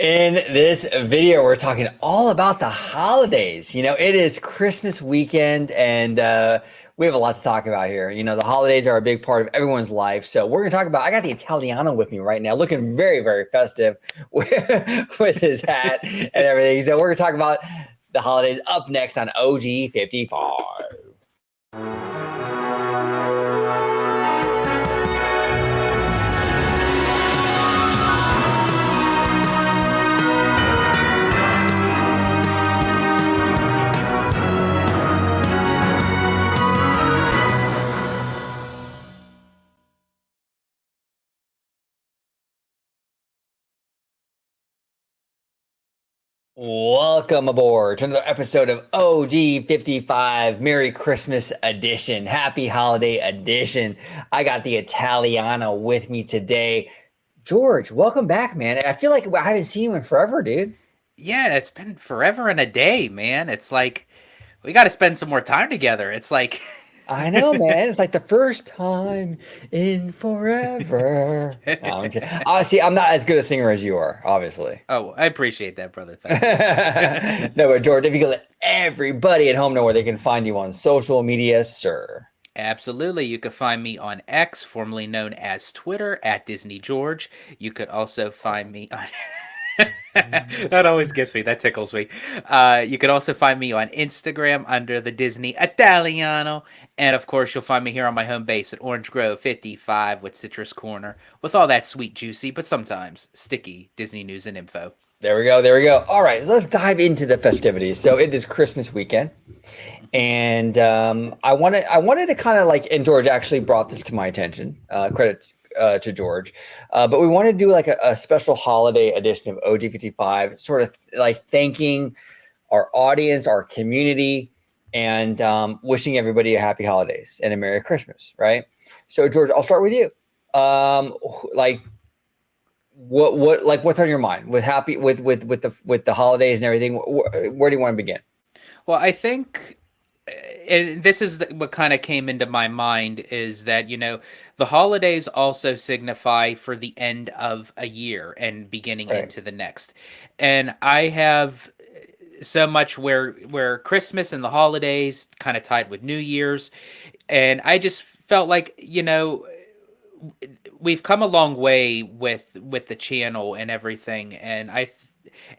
In this video, we're talking all about the holidays. It is Christmas weekend, and we have a lot to talk about here. The holidays are a big part of everyone's life. So we're going to talk about, I got the Italiano with me right now, looking very, very festive with his hat and everything. So we're going to talk about the holidays up next on OG55. Welcome aboard to another episode of OG55 Merry Christmas Edition. Happy Holiday Edition. I got the Italiano with me today. George, welcome back, man. I feel like I haven't seen you in forever, dude. Yeah, it's been forever and a day, man. It's like we got to spend some more time together. It's like I know, man. It's like the first time in forever. No, I'm kidding. See, I'm not as good a singer as you are, obviously. Oh, I appreciate that, brother. Thank you. No, but George, if you could let everybody at home know where they can find you on social media, sir. Absolutely. You could find me on X, formerly known as Twitter, at Disney George. You could also find me on that always gets me. That tickles me. You could also find me on Instagram under the Disney Italiano. And of course, you'll find me here on my home base at Orange Grove 55 with Citrus Corner with all that sweet, juicy, but sometimes sticky Disney news and info. There we go. There we go. All right, so let's dive into the festivities. So it is Christmas weekend, and I wanted to kind of and George actually brought this to my attention. Credit to George, but we wanted to do like a special holiday edition of OG55, sort of like thanking our audience, our community, and wishing everybody a happy holidays and a Merry Christmas. Right. So George, I'll start with you. Like what's on your mind with the holidays and everything? Where do you want to begin? Well, I think, and this is what kind of came into my mind is that, the holidays also signify for the end of a year and beginning Right. into the next. And I have so much where Christmas and the holidays kind of tied with New Year's. And I just felt like, we've come a long way with the channel and everything, and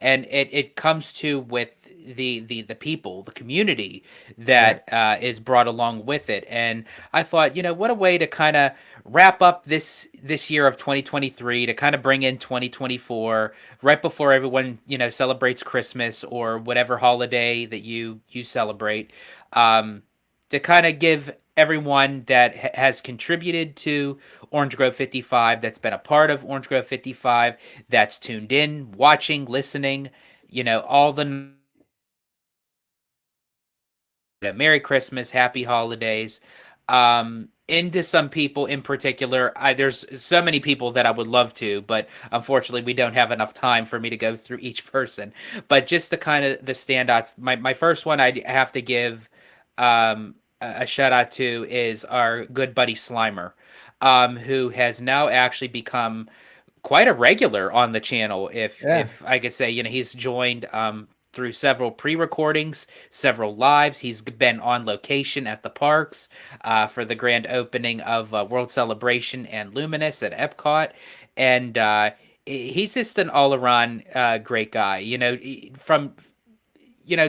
it comes to with the people, the community that is brought along with it. And I thought, what a way to kind of wrap up this year of 2023 to kind of bring in 2024 right before everyone celebrates Christmas or whatever holiday that you celebrate, to kind of give everyone that has contributed to Orange Grove 55, that's been a part of Orange Grove 55, that's tuned in, watching, listening, all the Merry Christmas, Happy Holidays. Into some people in particular, there's so many people that I would love to, but unfortunately we don't have enough time for me to go through each person. But just the kind of the standouts, my first one I have to give a shout out to is our good buddy Slimer, who has now actually become quite a regular on the channel. If I could say, he's joined through several pre-recordings, several lives. He's been on location at the parks for the grand opening of World Celebration and Luminous at Epcot, and he's just an all-around great guy. From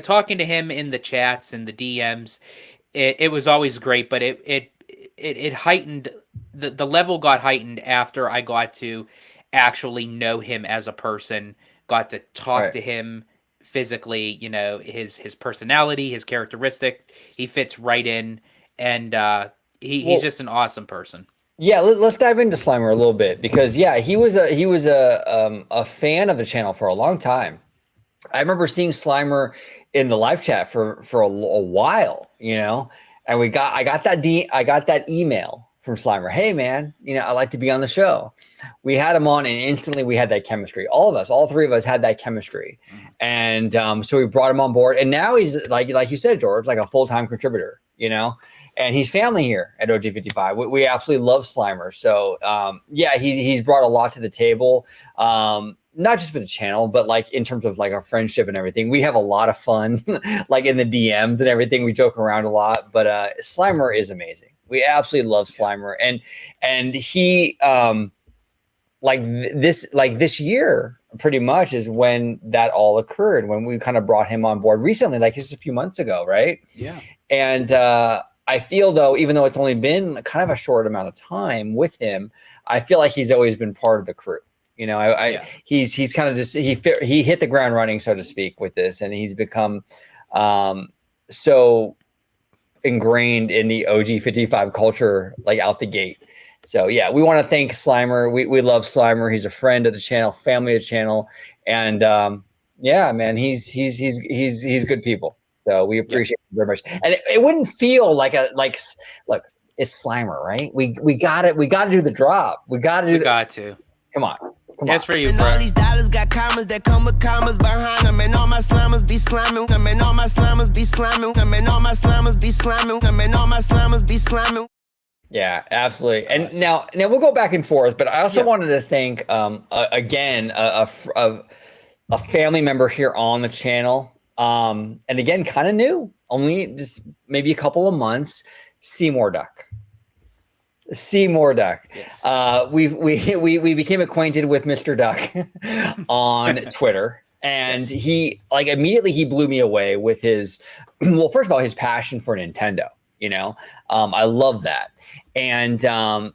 talking to him in the chats and the DMs, it was always great, but it heightened, the level got heightened after I got to actually know him as a person, got to talk to him physically, his personality, his characteristics. He fits right in, and he's just an awesome person. Yeah, let's dive into Slimer a little bit because he was a fan of the channel for a long time. I remember seeing Slimer in the live chat for a while, and I got that email from Slimer. Hey man, I'd like to be on the show. We had him on and instantly we had that chemistry. All three of us had that chemistry. And so we brought him on board, and now he's like you said, George, like a full-time contributor, and he's family here at OG55. We absolutely love Slimer. So yeah, he's brought a lot to the table. Not just for the channel, but like in terms of like our friendship and everything. We have a lot of fun, like in the DMs and everything. We joke around a lot, but Slimer is amazing. We absolutely love Slimer, and he this year pretty much is when that all occurred, when we kind of brought him on board recently, like just a few months ago, right? Yeah. And I feel though, even though it's only been kind of a short amount of time with him, I feel like he's always been part of the crew. You know, he's kind of just he hit the ground running, so to speak, with this, and he's become so ingrained in the OG55 culture, like out the gate. So yeah, we want to thank Slimer. We love Slimer. He's a friend of the channel, family of the channel, and yeah, man, he's good people. So we appreciate it very much. And it wouldn't feel like look, it's Slimer, right? We got it. We got to do the drop. We got to do. Come on. That's for you, bro. And all these dollars got commas that come with commas behind them. And all my slammers be slamming. And all my slammers be slamming. And all my slammers be slamming. And all my slammers be slamming. Yeah, absolutely. And now we'll go back and forth, but I also wanted to thank again a family member here on the channel. And again, kind of new, only just maybe a couple of months, Seymour Duck. Seymour Duck. Yes. We became acquainted with Mr. Duck on Twitter, and he like immediately he blew me away with his well, first of all, his passion for Nintendo. You know, I love that, and then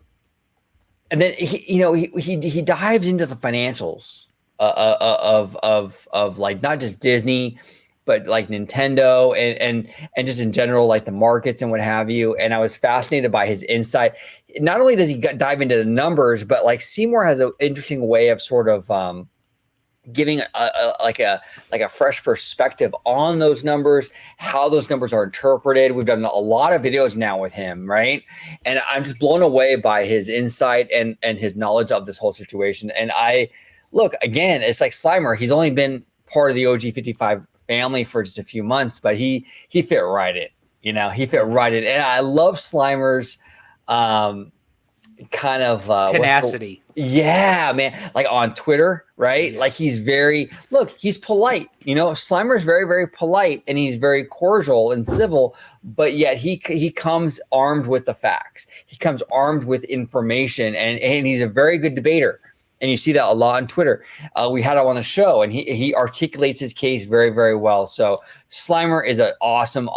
he dives into the financials of like not just Disney, but like Nintendo and just in general, like the markets and what have you. And I was fascinated by his insight. Not only does he dive into the numbers, but like Seymour has an interesting way of sort of giving a fresh perspective on those numbers, how those numbers are interpreted. We've done a lot of videos now with him, right? And I'm just blown away by his insight and his knowledge of this whole situation. And look, again, it's like Slimer. He's only been part of the OG55 family for just a few months, but he fit right in. You know, he fit right in. And I love Slimer's kind of tenacity. Yeah, man. Like on Twitter, right? Yeah. Like he's he's polite. You know, Slimer's very, very polite and he's very cordial and civil, but yet he comes armed with the facts. He comes armed with information and he's a very good debater. And you see that a lot on Twitter. We had him on the show, and he articulates his case very, very well. So Slimer is an awesome.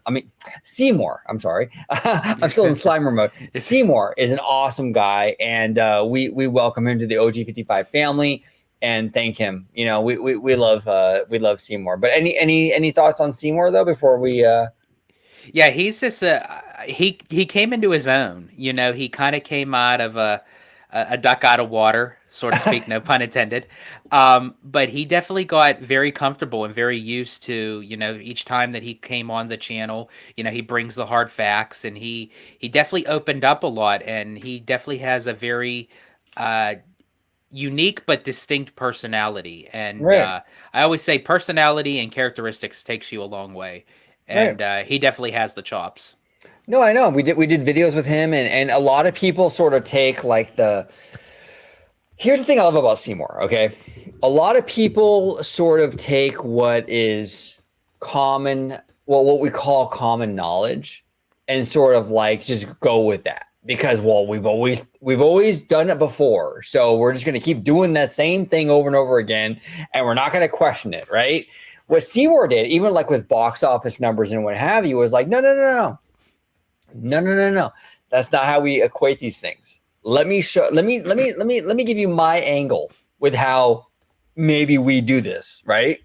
I mean, Seymour. I'm sorry, I'm still in Slimer mode. Seymour is an awesome guy, and we welcome him to the OG55 family and thank him. You know, we love Seymour. But any thoughts on Seymour though before we? Yeah, he's just he came into his own. You know, he kind of came out of a duck out of water, so to speak, no pun intended. But he definitely got very comfortable and very used to, you know, each time that he came on the channel, you know, he brings the hard facts and he definitely opened up a lot, and he definitely has a very unique but distinct personality. And I always say personality and characteristics takes you a long way. And he definitely has the chops. No, I know. We did videos with him, and a lot of people sort of take like here's the thing I love about Seymour, okay? A lot of people sort of take what is common, what we call common knowledge, and sort of like just go with that because, well, we've always done it before, so we're just going to keep doing that same thing over and over again, and we're not going to question it, right? What Seymour did, even like with box office numbers and what have you, was like, no. That's not how we equate these things. Let me give you my angle with how maybe we do this, right?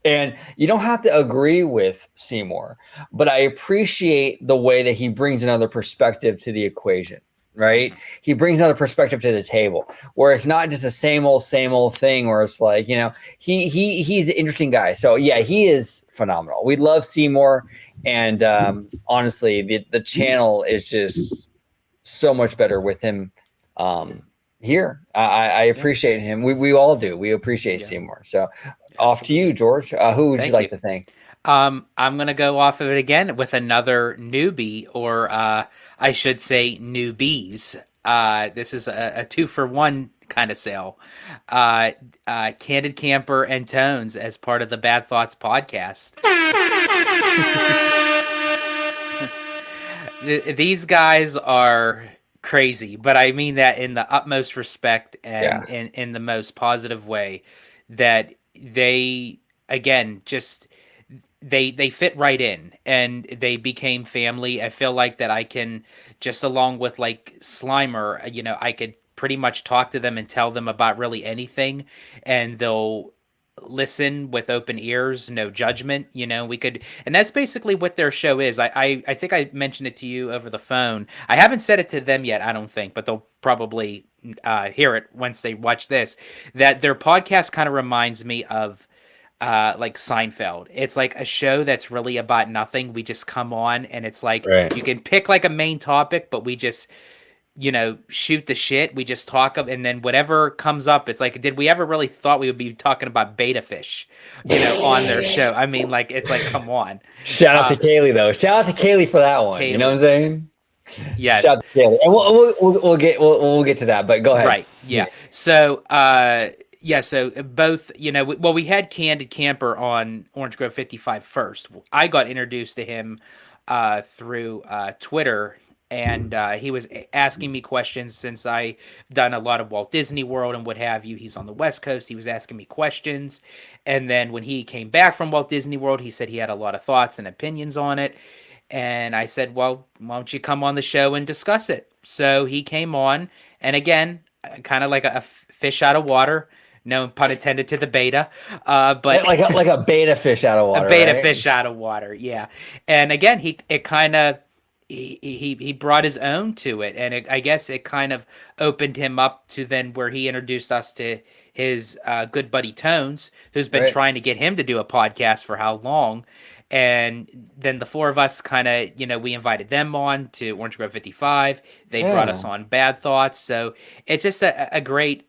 And you don't have to agree with Seymour, but I appreciate the way that he brings another perspective to the equation, right? He brings another perspective to the table where it's not just the same old thing where it's like, you know, he's an interesting guy. So yeah, he is phenomenal. We love Seymour. And honestly, the channel is just so much better with him here. I appreciate him. We all do. We appreciate Seymour. So off to you, George. Who would you like to thank? I'm gonna go off of it again with another newbie, or I should say newbies. This is a 2-for-1 kind of sale. Candid Camper and Tones as part of the Bad Thoughts podcast. These guys are crazy, but I mean that in the utmost respect and in the most positive way. That they, again, just they fit right in and they became family. I feel like that I can, just along with like Slimer, I could pretty much talk to them and tell them about really anything, and they'll listen with open ears, no judgment. We could, and that's basically what their show is. I think I mentioned it to you over the phone. I haven't said it to them yet, I don't think, but they'll probably hear it once they watch this. That their podcast kind of reminds me of like Seinfeld. It's like a show that's really about nothing. We just come on and it's like you can pick like a main topic, but we just shoot the shit. We just talk of, and then whatever comes up, it's like, did we ever really thought we would be talking about beta fish, on their show? I mean, like, it's like, come on. Shout out to Kaylee though. Shout out to Kaylee for that one. Kaylee. You know what I'm saying? Yes. Shout out to Kaylee. And we'll get to that, but go ahead. Right. Yeah. So, so both, we had Candid Camper on Orange Grove 55 first. I got introduced to him through Twitter, and he was asking me questions since I've done a lot of Walt Disney World and what have you. He's on the West Coast. He was asking me questions. And then when he came back from Walt Disney World, he said he had a lot of thoughts and opinions on it. And I said, well, why don't you come on the show and discuss it? So he came on, and again, kind of like a fish out of water. No pun intended to the beta, but like a beta fish out of water. A beta fish out of water, yeah. And again, he brought his own to it, and I guess it kind of opened him up to then where he introduced us to his good buddy Tones, who's been trying to get him to do a podcast for how long. And then the four of us kind of, we invited them on to Orange Grove 55. They brought us on Bad Thoughts. So it's just a great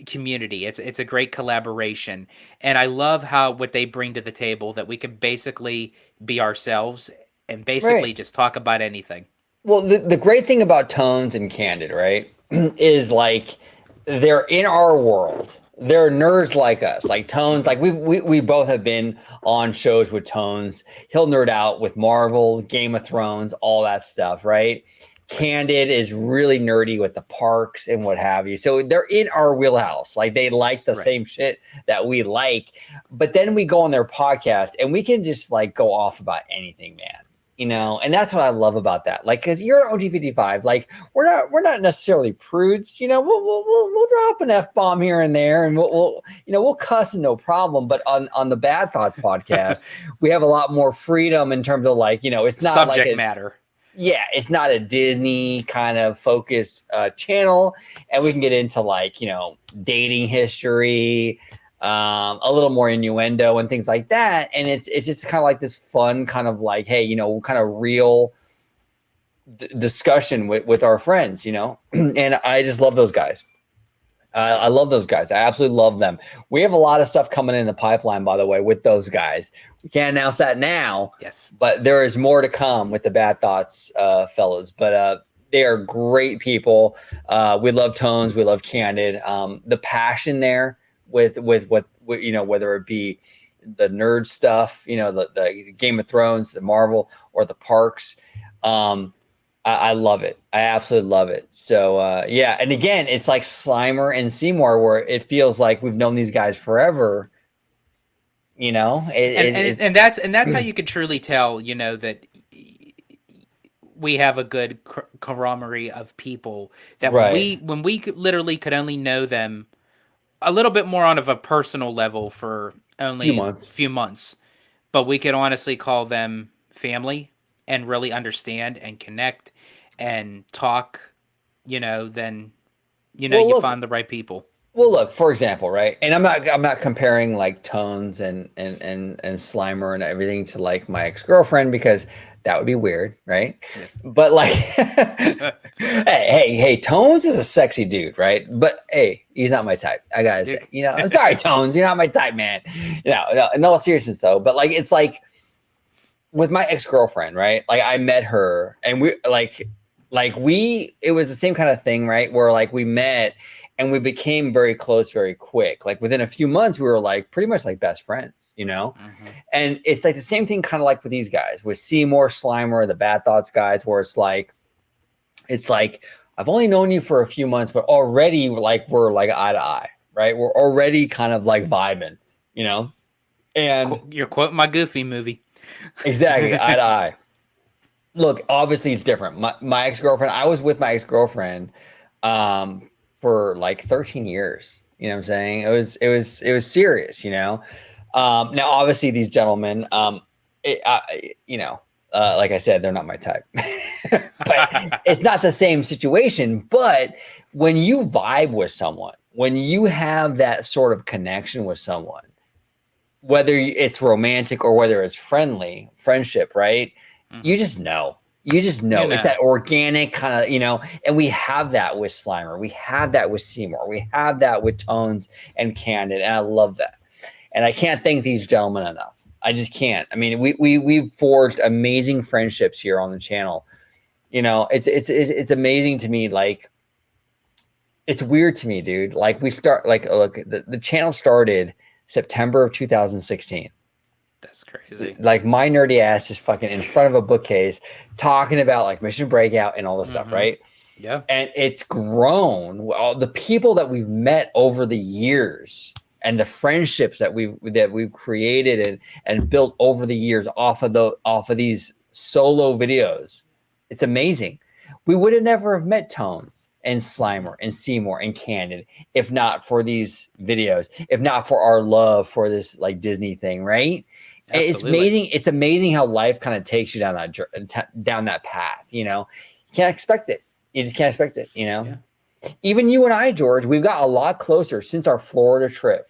community. It's a great collaboration. And I love what they bring to the table, that we could basically be ourselves and basically just talk about anything. Well, the great thing about Tones and Candid, right, is like they're in our world. They're nerds like us, like Tones. Like we both have been on shows with Tones. He'll nerd out with Marvel, Game of Thrones, all that stuff, right? Candid is really nerdy with the parks and what have you. So they're in our wheelhouse. Like they like the same shit that we like. But then we go on their podcast and we can just like go off about anything, man. And that's what I love about that. Like, because you're an OG55, like we're not necessarily prudes. We'll drop an F-bomb here and there, and we'll cuss and no problem. But on the Bad Thoughts podcast, we have a lot more freedom in terms of like, it's not subject like matter. Yeah, it's not a Disney kind of focused channel, and we can get into like dating history. A little more innuendo and things like that, and it's just kind of like this fun kind of like, hey, kind of real discussion with our friends, and I just love those guys. I love those guys. I absolutely love them. We have a lot of stuff coming in the pipeline, by the way, with those guys. We can't announce that now, yes, but there is more to come with the Bad Thoughts fellas. But they are great people. We love Tones. We love Candid. The passion there. With what whether it be the nerd stuff, the Game of Thrones, the Marvel, or the parks, I love it. I absolutely love it. So and again, it's like Slimer and Seymour, where it feels like we've known these guys forever. And that's how you could truly tell, that we have a good camaraderie of people that when we literally could only know them a little bit more on of a personal level for only a few months, but we could honestly call them family and really understand and connect and talk, then, you find the right people. Well, look, for example, right. And I'm not comparing like Tones and Slimer and everything to like my ex-girlfriend, because That would be weird, right? Yes. But like, hey, Tones is a sexy dude, right? But hey, he's not my type. I gotta say, I'm sorry, Tones, you're not my type, man. No, in all seriousness though. But like, it's like with my ex-girlfriend, right? Like I met her, and we it was the same kind of thing, right? Where like we met and we became very close very quick. Like within a few months, we were like pretty much like best friends, And it's like the same thing kind of like with these guys, with Seymour, Slimer, the Bad Thoughts guys, where it's like I've only known you for a few months, but already like we're like eye to eye, right? We're already kind of like vibing, And You're quoting my Goofy movie. Exactly, eye to eye. Look, obviously it's different. My ex-girlfriend, I was with my ex-girlfriend for like 13 years. You know what I'm saying? It was serious, Now obviously these gentlemen, like I said, they're not my type. But it's not the same situation. But when you vibe with someone, when you have that sort of connection with someone, whether it's romantic or whether it's friendship, right? Mm-hmm. You just know. It's that organic kind of, and we have that with Slimer. We have that with Seymour. We have that with Tones and Candid. And I love that. And I can't thank these gentlemen enough. I just can't. I mean, we've forged amazing friendships here on the channel. It's amazing to me. Like, it's weird to me, dude. Like look, the channel started September of 2016. That's crazy. Like my nerdy ass is fucking in front of a bookcase talking about like Mission Breakout and all this stuff, right? Yeah. And it's grown. All the people that we've met over the years and the friendships that we've created and built over the years off of these solo videos. It's amazing. We would have never have met Tones and Slimer and Seymour and Candid if not for these videos, if not for our love for this like Disney thing, right? Absolutely. It's amazing. It's amazing how life kind of takes you down that path. You can't expect it. You just can't expect it. Yeah. Even you and I, George, we've got a lot closer since our Florida trip.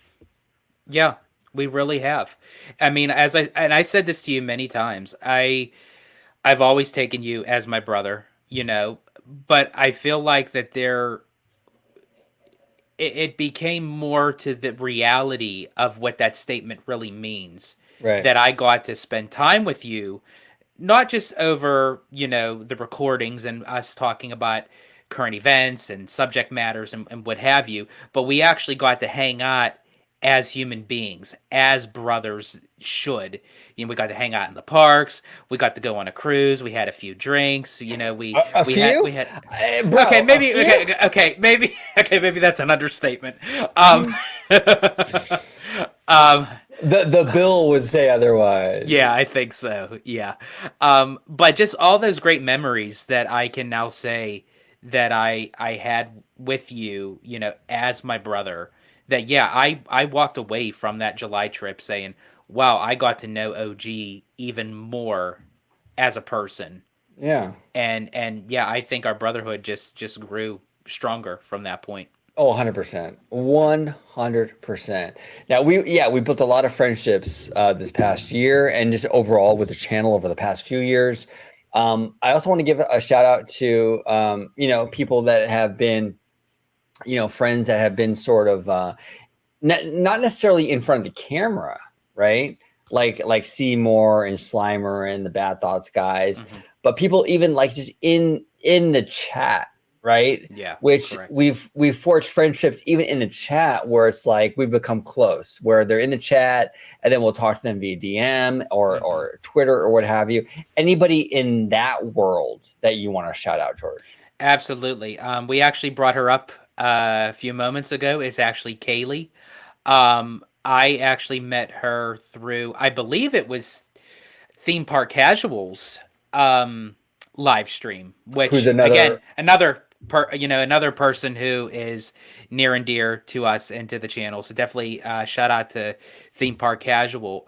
Yeah, we really have. I mean, I said this to you many times. I've always taken you as my brother. But I feel like that it became more to the reality of what that statement really means. Right. That I got to spend time with you, not just over, the recordings and us talking about current events and subject matters and what have you, but we actually got to hang out as human beings, as brothers should. We got to hang out in the parks. We got to go on a cruise. We had a few drinks. We had maybe that's an understatement. The bill would say otherwise. Yeah, I think so. Yeah. But just all those great memories that I can now say that I had with you, as my brother. That I walked away from that July trip saying, wow, I got to know OG even more as a person. Yeah. And yeah, I think our brotherhood just grew stronger from that point. Oh, 100%. 100%. Now we built a lot of friendships this past year and just overall with the channel over the past few years. I also want to give a shout out to people that have been friends that have been sort of not necessarily in front of the camera, right? Like Seymour and Slimer and the Bad Thoughts guys, but people even like just in the chat, right? Yeah. Which correct. We've forged friendships even in the chat where it's like we've become close, where they're in the chat and then we'll talk to them via DM or Twitter or what have you. Anybody in that world that you want to shout out, George? Absolutely. We actually brought her up a few moments ago. Is actually Kaylee. I actually met her through, I believe it was Theme Park Casuals live stream, which who's another person who is near and dear to us and to the channel. So definitely shout out to Theme Park Casual.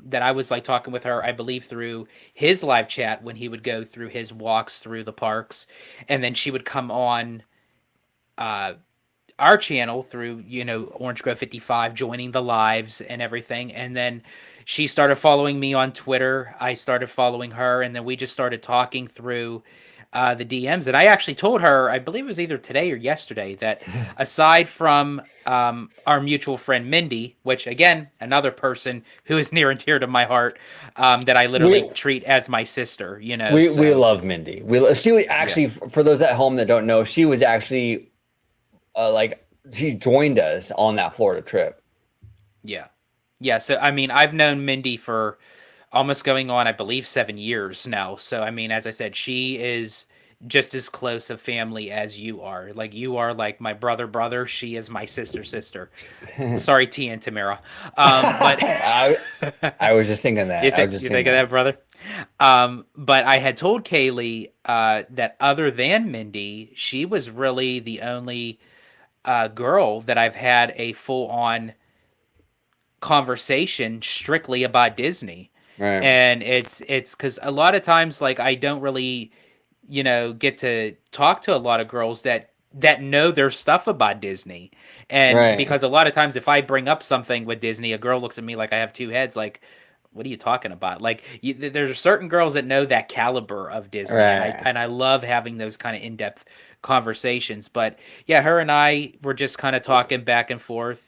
That I was like talking with her, I believe, through his live chat when he would go through his walks through the parks, and then she would come on our channel through, Orange Grove 55, joining the lives and everything. And then she started following me on Twitter. I started following her, and then we just started talking through the DMs. And I actually told her, I believe it was either today or yesterday, that aside from our mutual friend Mindy, which again, another person who is near and dear to my heart, that I literally treat as my sister, We love Mindy. She was actually, for those at home that don't know, she was actually she joined us on that Florida trip. Yeah. So, I mean, I've known Mindy for almost going on, I believe, 7 years now. So, I mean, as I said, she is just as close a family as you are. Like, you are like my brother. She is my sister. Sorry, Tia and Tamara. But I was just thinking that. You think of that, brother? But I had told Kaylee that other than Mindy, she was really the only girl that I've had a full-on conversation strictly about Disney. Right. And it's because a lot of times, like, I don't really, get to talk to a lot of girls that know their stuff about Disney. And because a lot of times if I bring up something with Disney, a girl looks at me like I have two heads, like, what are you talking about? Like, there's certain girls that know that caliber of Disney, and I love having those kind of in-depth conversations. But yeah, her and I were just kind of talking back and forth,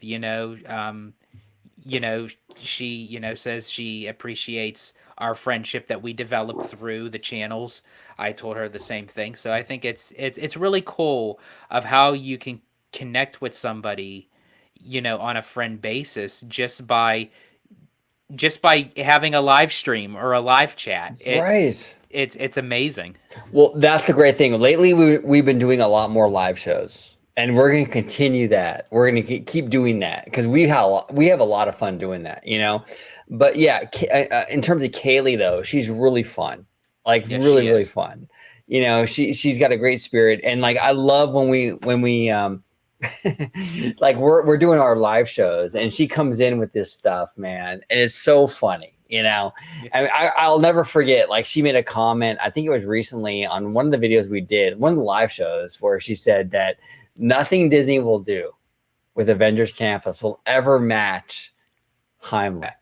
she, says she appreciates our friendship that we developed through the channels. I told her the same thing. So I think it's really cool of how you can connect with somebody, on a friend basis just by having a live stream or a live chat. It's amazing. Well, that's the great thing. Lately, we've been doing a lot more live shows. And we're going to continue that. We're going to keep doing that because we have a lot of fun doing that, But yeah, in terms of Kaylee though, she's really fun, really fun. She's got a great spirit, and like I love when we like we're doing our live shows, and she comes in with this stuff, man, and it's so funny. I'll never forget. Like she made a comment. I think it was recently on one of the videos we did, one of the live shows, where she said that nothing Disney will do with Avengers Campus will ever match Heimlich.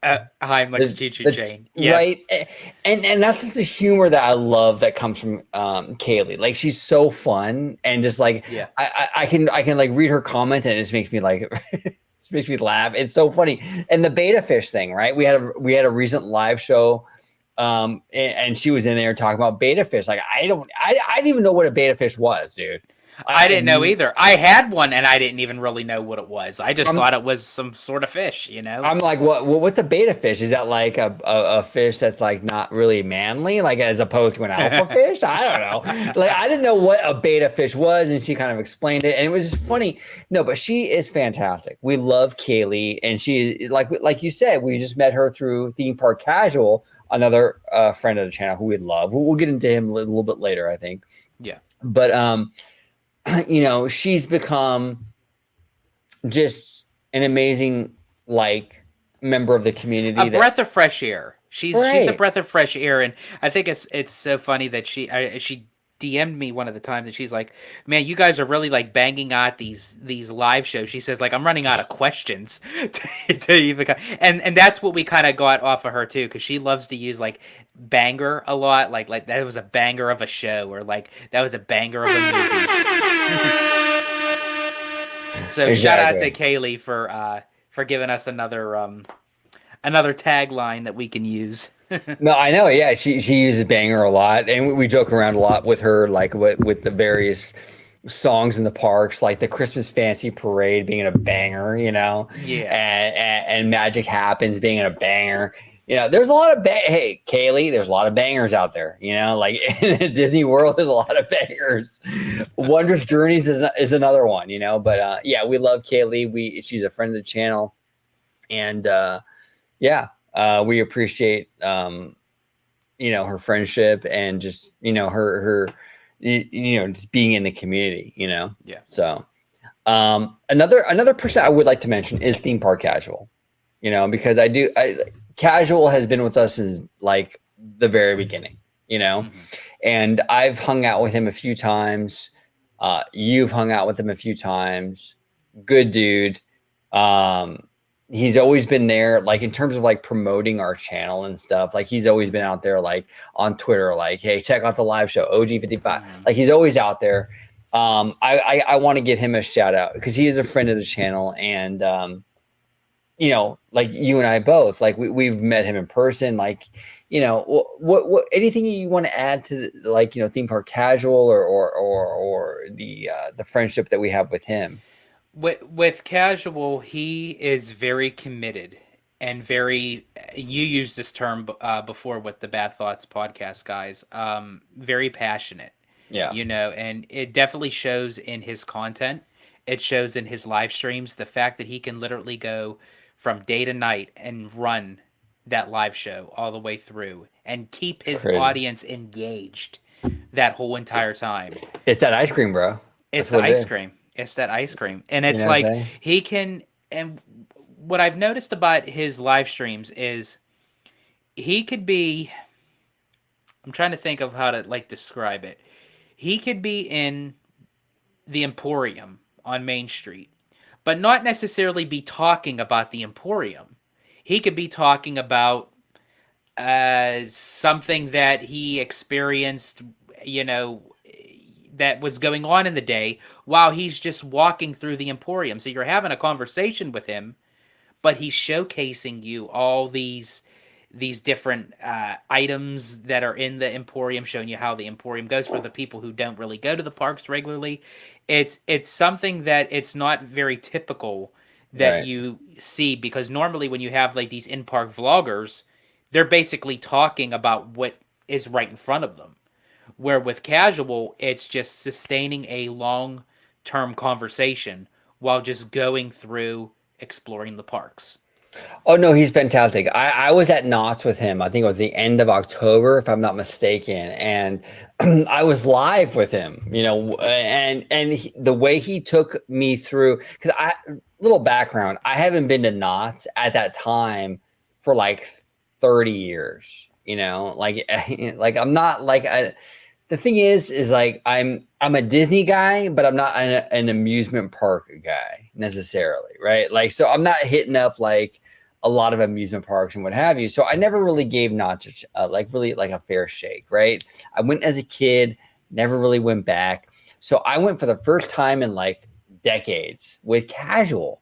Heimlich's Choo-Choo Chain. Yes. Right? And that's the humor that I love that comes from Kaylee. Like she's so fun, and just like I can like read her comments, and it just makes me like it makes me laugh. It's so funny. And the beta fish thing, right? We had a recent live show, and she was in there talking about beta fish. Like I didn't even know what a beta fish was, dude. I didn't know either. I had one, and I didn't even really know what it was. I just thought it was some sort of fish, I'm like, what's a beta fish? Is that like a fish that's like not really manly, like as opposed to an alpha fish? I don't know. Like I didn't know what a beta fish was, and she kind of explained it, and it was funny. No, but she is fantastic. We love Kaylee, and she like you said, we just met her through Theme Park Casual, another friend of the channel who we love. We'll get into him a little bit later, I think. Yeah, but she's become just an amazing member of the community. A breath of fresh air. She's a breath of fresh air, and I think it's so funny that she DM'd me one of the times, and she's like, "Man, you guys are really like banging out these live shows." She says, "Like I'm running out of questions to even," and that's what we kind of got off of her too, because she loves to use like banger a lot, like that was a banger of a show, or like that was a banger of a movie. So exactly. Shout out to Kaylee for giving us another tagline that we can use. No, I know. Yeah, she uses banger a lot, and we joke around a lot with her, like with the various songs in the parks, like the Christmas Fancy Parade being a banger, Yeah, and Magic Happens being a banger. There's a lot of hey, Kaylee, there's a lot of bangers out there. Like in Disney World, there's a lot of bangers. Wondrous Journeys is another one. But yeah, we love Kaylee. She's a friend of the channel, and we appreciate her friendship and just her just being in the community. Yeah. So another person I would like to mention is Theme Park Casual. Because Casual has been with us since like the very beginning, mm-hmm. And I've hung out with him a few times. You've hung out with him a few times. good dude. Um, he's always been there, like in terms of like promoting our channel and stuff. Like he's always been out there, like on Twitter, like, hey, check out the live show, OG55. Like he's always out there. I want to give him a shout out because he is a friend of the channel, and you know, like you and I both, like we've met him in person. Like, you know, what anything you want to add to, like, you know, theme park casual or the friendship that we have with him? With casual, he is very committed and very. You used this term before with the Bad Thoughts podcast, guys. Very passionate. Yeah, You know, and it definitely shows in his content. It shows in his live streams. The fact that he can literally go from day to night and run that live show all the way through and keep it's his crazy. audience engaged that whole entire time. It's that ice cream, bro. It's That's the what it ice is. cream. It's that ice cream. And You it's know what I'm like saying? he can, and what I've noticed about his live streams is he could be, I'm trying to think of how to like describe it. He could be in the Emporium on Main Street, but not necessarily be talking about the Emporium. He could be talking about something that he experienced, you know, that was going on in the day while he's just walking through the Emporium. So you're having a conversation with him, but he's showcasing you all these different items that are in the Emporium, showing you how the Emporium goes for the people who don't really go to the parks regularly. It's something that it's not very typical that Right. you see, because normally when you have like these in-park vloggers, they're basically talking about what is right in front of them. Where with casual, it's just sustaining a long-term conversation while just going through exploring the parks. Oh no, he's fantastic. I was at Knott's with him. I think it was the end of October, if I'm not mistaken, and I was live with him. You know, and the way he took me through, because I little background, I haven't been to Knott's at that time for like 30 years. You know, like like I'm not like the thing is like I'm a Disney guy, but I'm not an amusement park guy necessarily, right? Like, so I'm not hitting up like a lot of amusement parks and what have you. So I never really gave Knott's like really like a fair shake, right? I went as a kid, never really went back. So I went for the first time in like decades with casual,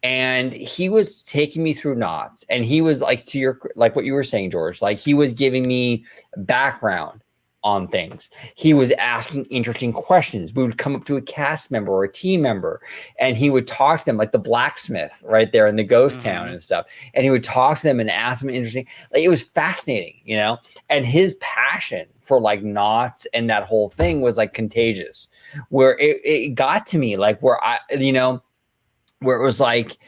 and he was taking me through Knott's, and he was like, to your, like what you were saying, George, like he was giving me background on things. He was asking interesting questions. We would come up to a cast member or a team member, and he would talk to them, like the blacksmith right there in the ghost town and stuff, and he would talk to them and ask them interesting, like it was fascinating, you know. And his passion for like Knott's and that whole thing was like contagious, where it got to me, like where I, you know, where it was like,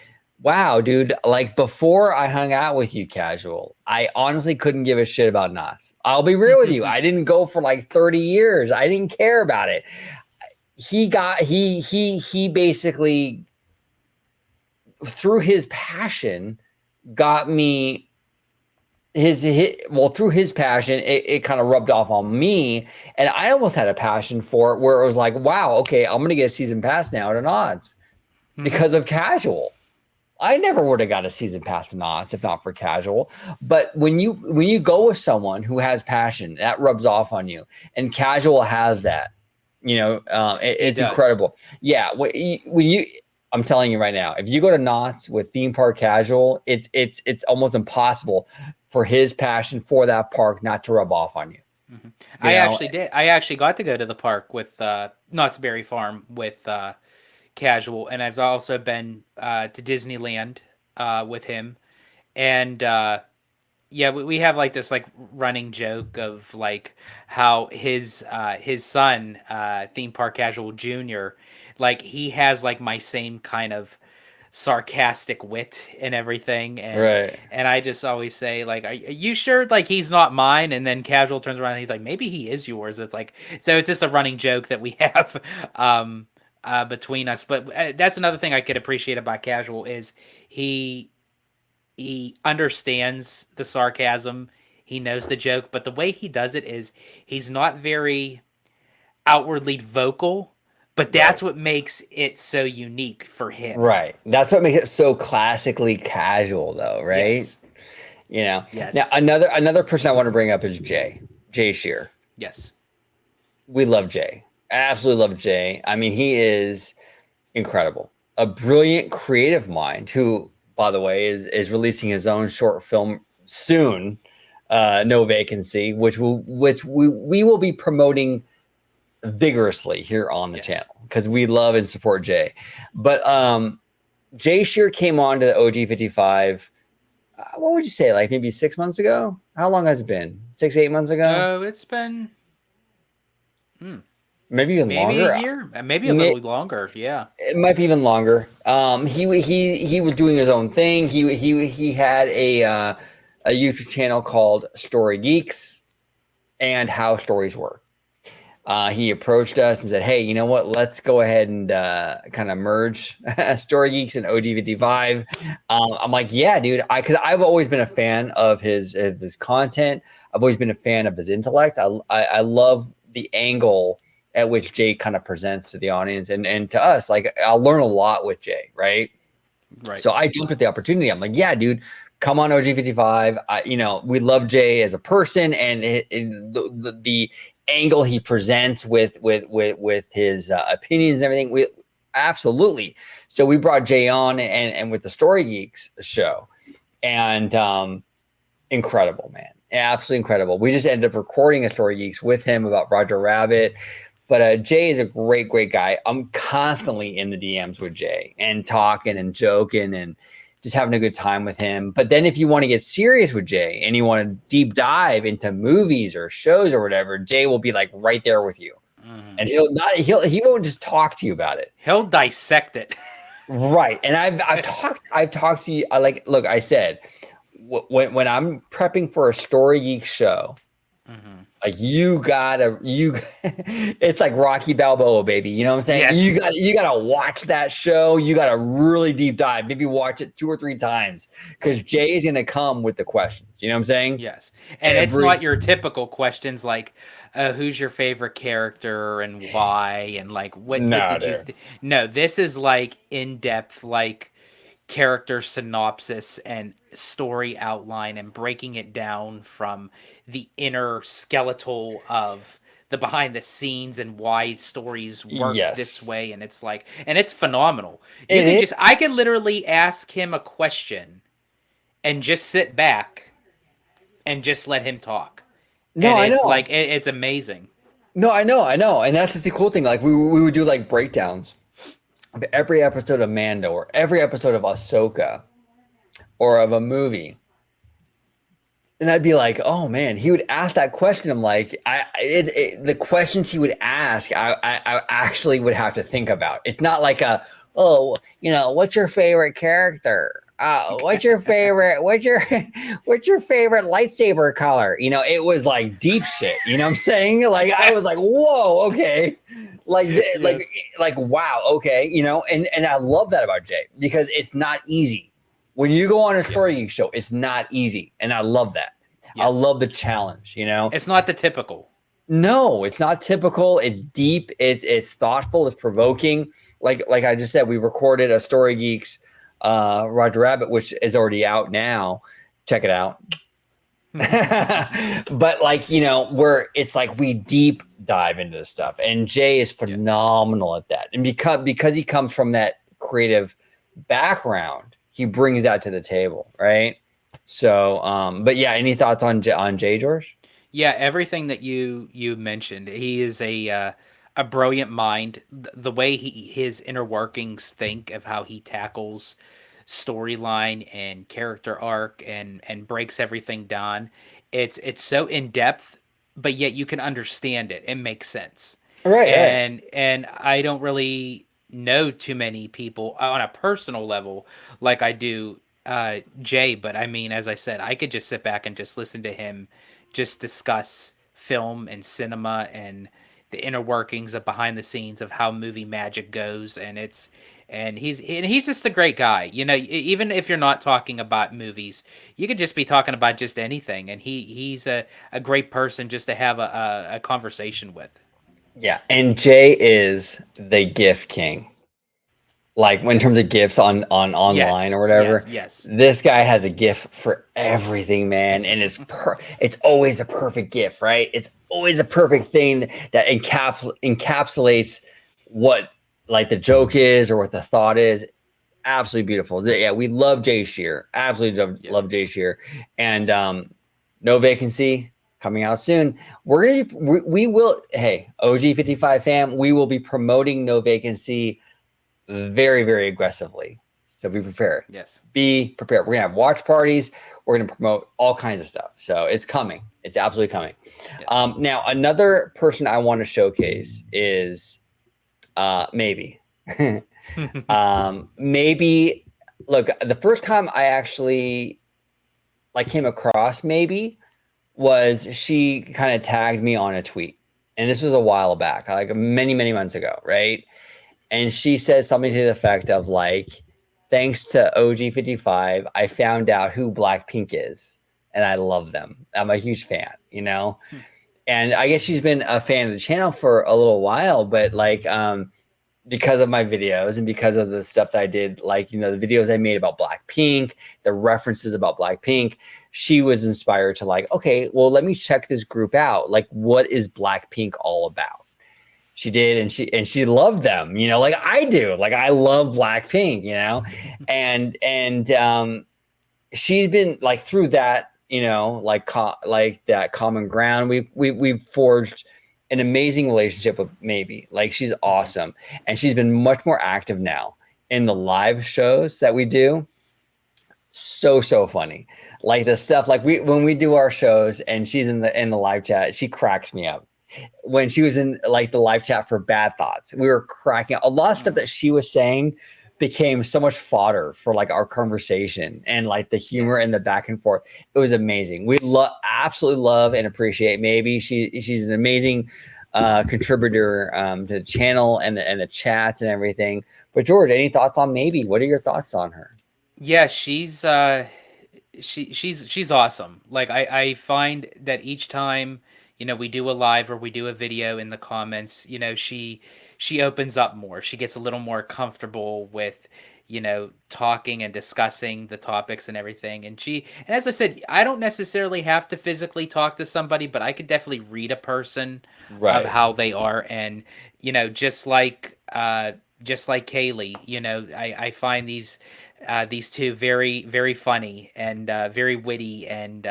wow, dude, like before I hung out with you casual, I honestly couldn't give a shit about Knott's. I'll be real with you. I didn't go for like 30 years. I didn't care about it. He basically, through his passion, got me well, through his passion, it kind of rubbed off on me, and I almost had a passion for it, where it was like, wow, okay, I'm gonna get a season pass now at Knott's because of casual. I never would have got a season pass to Knott's if not for casual. But when you go with someone who has passion, that rubs off on you, and casual has that. You know, it's does. incredible. Yeah, when you, I'm telling you right now, if you go to Knott's with theme park casual, it's almost impossible for his passion for that park not to rub off on you. I know? actually did. I actually got to go to the park with Knott's Berry Farm with casual, and I've also been to Disneyland with him, and yeah, we have like this like running joke of like how his son, theme park casual junior, like he has like my same kind of sarcastic wit and everything, Right. and I just always say like, are you sure like he's not mine? And then casual turns around and he's like, maybe he is yours. It's like, so it's just a running joke that we have between us. But that's another thing I could appreciate about casual is he understands the sarcasm, he knows the joke, but the way he does it is he's not very outwardly vocal, but that's what makes it so unique for him. Right. That's what makes it so classically casual, though, right? Yes. You know. Yes. Now, another person I want to bring up is Jay Shear. Yes. We love Jay. Absolutely love Jay. I mean, he is incredible. A brilliant creative mind who, by the way, is releasing his own short film soon, No Vacancy, which we will be promoting vigorously here on the channel because we love and support Jay. But Jay Shear came on to the OG55. What would you say, like maybe 6 months ago? How long has it been? 6, 8 months ago? Oh, it's been Maybe even longer. a year, maybe a little longer. Yeah, it might be even longer. He was doing his own thing. He had a YouTube channel called Story Geeks and How Stories Work. He approached us and said, "Hey, you know what? Let's go ahead and kind of merge Story Geeks and OG55." I'm like, "Yeah, dude," because I've always been a fan of his content. I've always been a fan of his intellect. I love the angle at which Jay kind of presents to the audience and to us. Like, I'll learn a lot with Jay, right? right. So I jumped at the opportunity. I'm like, "Yeah, dude, come on OG55. We love Jay as a person and the angle he presents with his opinions and everything. We absolutely. So we brought Jay on and with the Story Geeks show, and incredible, man, absolutely incredible. We just ended up recording a Story Geeks with him about Roger Rabbit. But Jay is a great guy. I'm constantly in the DMs with Jay and talking and joking and just having a good time with him. But then if you want to get serious with Jay and you want to deep dive into movies or shows or whatever, Jay will be like right there with you. And he won't just talk to you about it. He'll dissect it. Right. And I've talked to you. Look, I said, when I'm prepping for a Story Geek show, like it's like Rocky Balboa, baby. You know what I'm saying? Yes. You gotta watch that show. You gotta really deep dive. Maybe watch it 2 or 3 times because Jay is gonna come with the questions. You know what I'm saying? Yes. And it's not your typical questions like, who's your favorite character and why and like what did you No, this is like in-depth, like character synopsis and story outline and breaking it down from the inner skeletal of the behind the scenes and why stories work this way. And it's like, and it's phenomenal. I could literally ask him a question and just sit back and just let him talk. No, and it's I know. like, it's amazing. No, I know. And that's the cool thing. Like we would do like breakdowns of every episode of Mando or every episode of Ahsoka or of a movie. And I'd be like, "Oh man," he would ask that question. I'm like, the questions he would ask, I actually would have to think about. It's not like what's your favorite character? What's your favorite lightsaber color? It was like deep shit. You know what I'm saying? Like I was like, "Whoa, okay." Like wow, okay, and I love that about Jay because it's not easy. When you go on a Story Geek show, it's not easy, and I love that. I love the challenge. It's not the typical. No, it's not typical. It's deep. It's thoughtful. It's provoking. Like I just said, we recorded a Story Geeks Roger Rabbit, which is already out now. Check it out. But where it's like we deep dive into this stuff, and Jay is phenomenal at that. And because he comes from that creative background, he brings that to the table, right? So, but yeah, any thoughts on Jay, George? Yeah, everything that you mentioned. He is a brilliant mind. The way his inner workings think of how he tackles storyline and character arc and breaks everything down. It's so in depth, but yet you can understand it. It makes sense. Right. And I don't really know too many people on a personal level like I do Jay, but I mean, as I said, I could just sit back and just listen to him just discuss film and cinema and the inner workings of behind the scenes of how movie magic goes, and he's just a great guy. Even if you're not talking about movies, you could just be talking about just anything, and he's a great person just to have a conversation with. Yeah, and Jay is the GIF king. Like in terms Yes. of GIFs on online Yes. or whatever, Yes. this guy has a GIF for everything, man, and it's always a perfect GIF, right? It's always a perfect thing that encapsulates what like the joke is or what the thought is. Absolutely beautiful. Yeah, we love Jay Shear. Absolutely Yep. love Jay Shear, and no vacancy coming out soon. We're gonna we will. Hey, OG55 fam, we will be promoting No Vacancy very, very aggressively. So be prepared. Yes. Be prepared. We're gonna have watch parties. We're gonna promote all kinds of stuff. So it's coming. It's absolutely coming. Yes. Now another person I want to showcase is maybe. Maybe look, the first time I actually like came across maybe was she kind of tagged me on a tweet. And this was a while back, like many, many months ago, right? And she said something to the effect of like, thanks to OG55, I found out who Blackpink is, and I love them. I'm a huge fan, you know. And I guess she's been a fan of the channel for a little while, but like, because of my videos and because of the stuff that I did, like, you know, the videos I made about Blackpink, the references about Blackpink, she was inspired to like, okay, well, let me check this group out. Like, what is Blackpink all about? She did, and she loved them, you know, like I do. Like I love Blackpink, you know, and she's been like through that, you know, like that common ground. We've forged an amazing relationship with maybe like she's awesome, and she's been much more active now in the live shows that we do. So funny, like the stuff like when we do our shows and she's in the live chat, she cracks me up when she was in like the live chat for Bad Thoughts. We were cracking a lot of stuff that she was saying became so much fodder for like our conversation and like the humor Yes. and the back and forth. It was amazing. We absolutely love and appreciate maybe she's an amazing contributor to the channel and the chats and everything. But George, any thoughts on maybe? What are your thoughts on her? Yeah, she's awesome. Like I find that each time, you know, we do a live or we do a video, in the comments, you know, she opens up more. She gets a little more comfortable with, you know, talking and discussing the topics and everything. And as I said, I don't necessarily have to physically talk to somebody, but I could definitely read a person of Right. how they are. And, you know, just like Kaylee, you know, I find these two very, very funny and very witty, and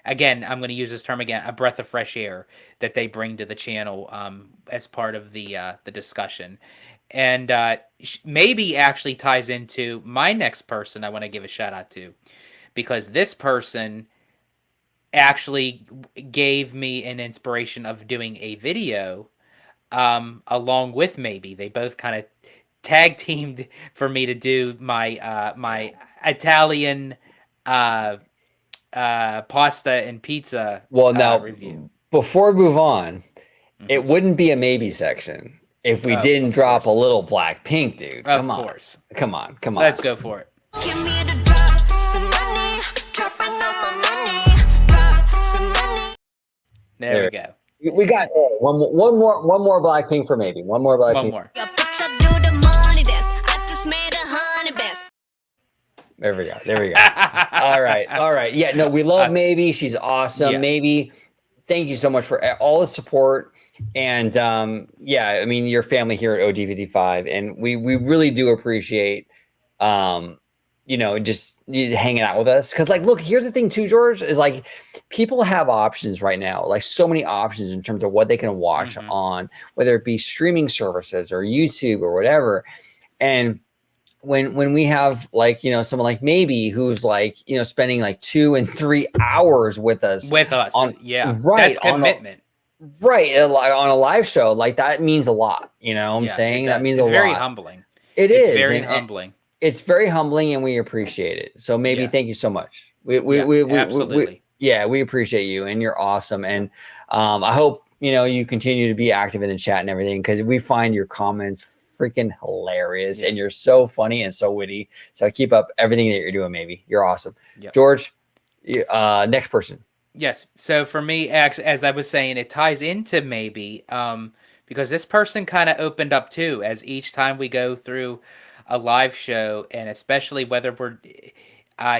again, I'm going to use this term again, a breath of fresh air that they bring to the channel as part of the discussion. And maybe actually ties into my next person I want to give a shout out to, because this person actually gave me an inspiration of doing a video along with maybe. They both kind of tag teamed for me to do my Italian uh, pasta and pizza Well, now review. before we move on, it Mhm. wouldn't be a maybe section if we Oh, didn't of drop a course. little Blackpink, dude. Of Come on. course. Come on. Come on. Let's go for it. Give me the drop, some money, dropping on my money, drop some money. There we go. We got one more Blackpink for maybe. One more One Blackpink. more. Your bitch, I do the money dance. I just made 100 bands. There we go. There we go. All right. All right. Yeah, no, we love Maybe. She's awesome. Yeah. Maybe. Thank you so much for all the support. And yeah, I mean, your family here at OG55. And we really do appreciate you know, just you hanging out with us. Cause like, look, here's the thing too, George, is like people have options right now, like so many options in terms of what they can watch on, whether it be streaming services or YouTube or whatever. And when we have like, you know, someone like maybe who's like, you know, spending like 2 and 3 hours with us on Yeah, right that's commitment. like on a live show, like that means a lot, you know what I'm saying? That means it's a very lot. humbling. It's very humbling. It's very humbling, and we appreciate it. So maybe thank you so much. We absolutely. Yeah, we appreciate you, and you're awesome. And I hope you know you continue to be active in the chat and everything, because we find your comments freaking hilarious, and you're so funny and so witty. So keep up everything that you're doing. Maybe you're awesome, George. Next person. Yes. So for me, as I was saying, it ties into maybe because this person kind of opened up too, as each time we go through a live show, and especially whether we're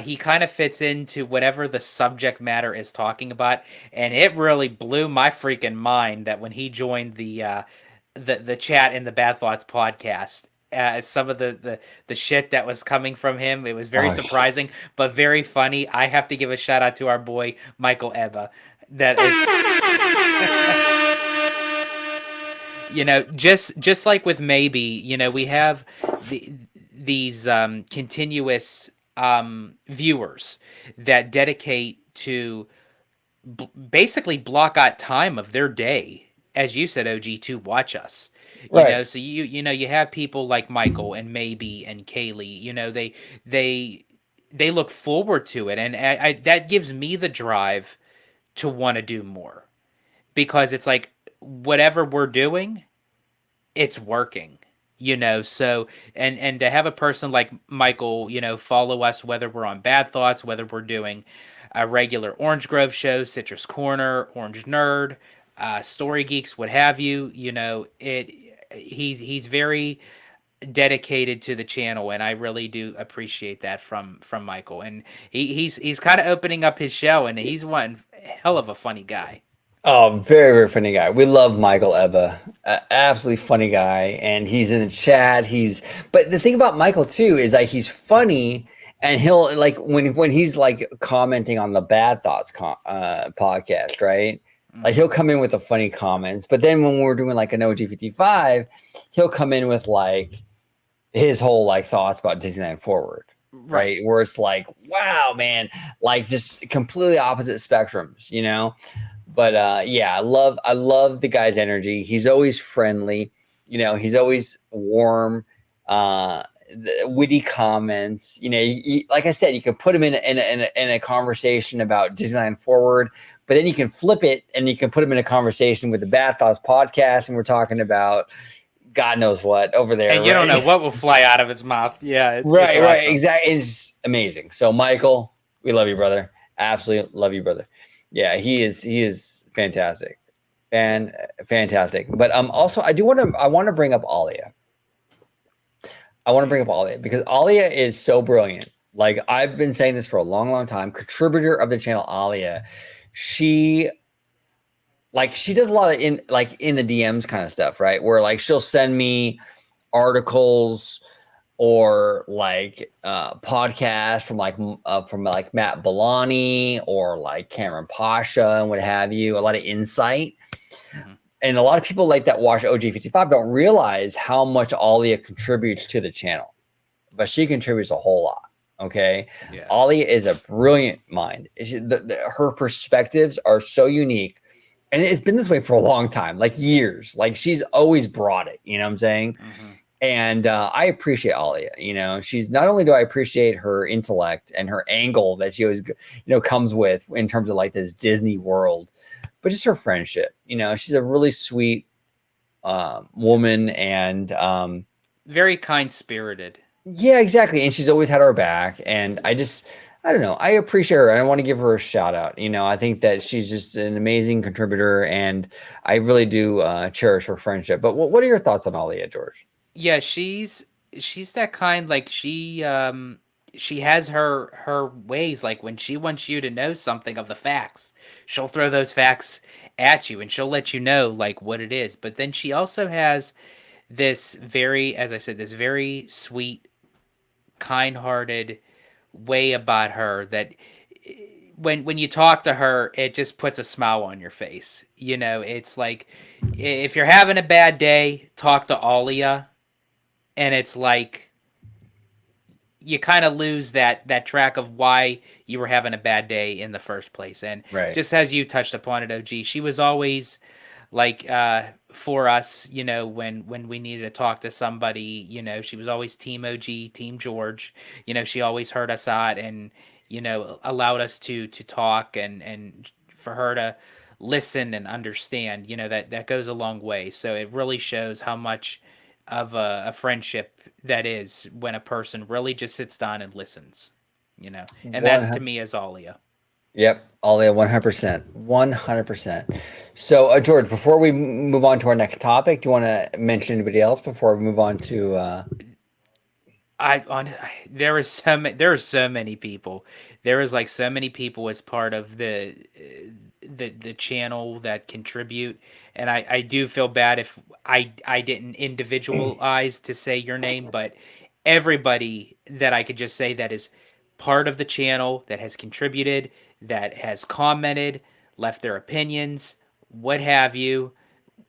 he kind of fits into whatever the subject matter is talking about, and it really blew my freaking mind that when he joined the chat in the Bad Thoughts podcast, some of the shit that was coming from him, it was very surprising, but very funny. I have to give a shout out to our boy Michael Ebba. That it's just like with maybe, we have these continuous viewers that dedicate to basically block out time of their day, as you said, OG, to watch us. So you have people like Michael and Maybe and Kaylee. They look forward to it, and I that gives me the drive to want to do more, because it's like whatever we're doing, it's working. So and to have a person like Michael, follow us, whether we're on Bad Thoughts, whether we're doing a regular Orange Grove show, Citrus Corner, Orange Nerd, Story Geeks, what have you. He's very dedicated to the channel, and I really do appreciate that from Michael. And he's kind of opening up his show, and he's one hell of a funny guy. Oh, very, very funny guy. We love Michael Ebba. Absolutely funny guy. And he's in the chat. But the thing about Michael too is like he's funny, and he'll like when he's like commenting on the Bad Thoughts podcast, right? Like he'll come in with the funny comments, but then when we're doing like an OG55, he'll come in with like his whole like thoughts about Disneyland Forward. Right. Where it's like, wow, man, like just completely opposite spectrums, But yeah, I love the guy's energy. He's always friendly, he's always warm, witty comments. Like I said, you can put him in a conversation about Disneyland Forward, but then you can flip it and you can put him in a conversation with the Bad Thoughts podcast, and we're talking about God knows what over there. And you don't know what will fly out of his mouth. Yeah. It's awesome. Exactly. It's amazing. So Michael, we love you, brother. Absolutely love you, brother. Yeah, he is fantastic. Fantastic. But also I want to bring up Alia. I want to bring up Alia because Alia is so brilliant. Like I've been saying this for a long, long time. Contributor of the channel, Alia. She does a lot of in the DMs kind of stuff, right? Where like she'll send me articles or like podcasts from Matt Bellani or like Cameron Pasha and what have you. A lot of insight. Mm-hmm. And a lot of people like that watch OG55 don't realize how much Alia contributes to the channel, but she contributes a whole lot. Okay. Yeah. Alia is a brilliant mind. Her perspectives are so unique. And it's been this way for a long time, like years. Like she's always brought it, you know what I'm saying? Mm-hmm. And I appreciate Alia. She's not only do I appreciate her intellect and her angle that she always, comes with in terms of like this Disney world, but just her friendship. She's a really sweet woman and very kind-spirited. Yeah, exactly. And she's always had our back. And I don't know. I appreciate her. I want to give her a shout out. I think that she's just an amazing contributor, and I really do cherish her friendship. But what are your thoughts on Alia, George? Yeah, she's that kind. Like she has her ways. Like when she wants you to know something of the facts, she'll throw those facts at you, and she'll let you know like what it is. But then she also has this very, as I said, this very sweet, kind-hearted way about her that when you talk to her, it just puts a smile on your face. It's like if you're having a bad day, talk to Alia, and it's like you kind of lose that track of why you were having a bad day in the first place. And just as you touched upon it, OG, she was always like for us, when we needed to talk to somebody, she was always Team OG, Team George. She always heard us out and, allowed us to talk and for her to listen and understand, that goes a long way. So it really shows how much of a friendship that is when a person really just sits down and listens, and that to me is Alia. Yep. Alia, 100%. 100%. So, George, before we move on to our next topic, do you want to mention anybody else before we move on to? There is so many, there are so many people. There is like so many people as part of the channel that contribute, and I do feel bad if I didn't individualize to say your name, but everybody that I could just say that is part of the channel that has contributed, that has commented, left their opinions, what have you,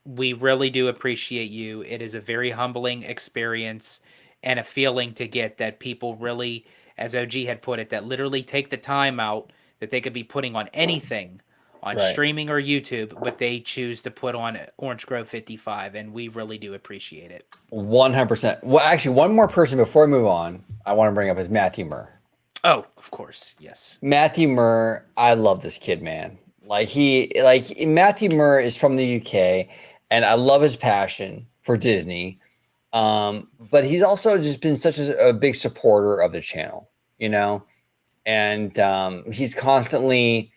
we really do appreciate you. It is a very humbling experience and a feeling to get that people really, as OG had put it, that literally take the time out that they could be putting on anything on Right. streaming or YouTube, but they choose to put on Orange Grove 55, and we really do appreciate it. 100%. Well, actually, one more person before we move on, I want to bring up is Matthew Murr. Oh, of course, yes. Matthew Murr, I love this kid, man. Like Matthew Murr is from the UK, and I love his passion for Disney. But he's also just been such a big supporter of the channel, you know, and he's constantly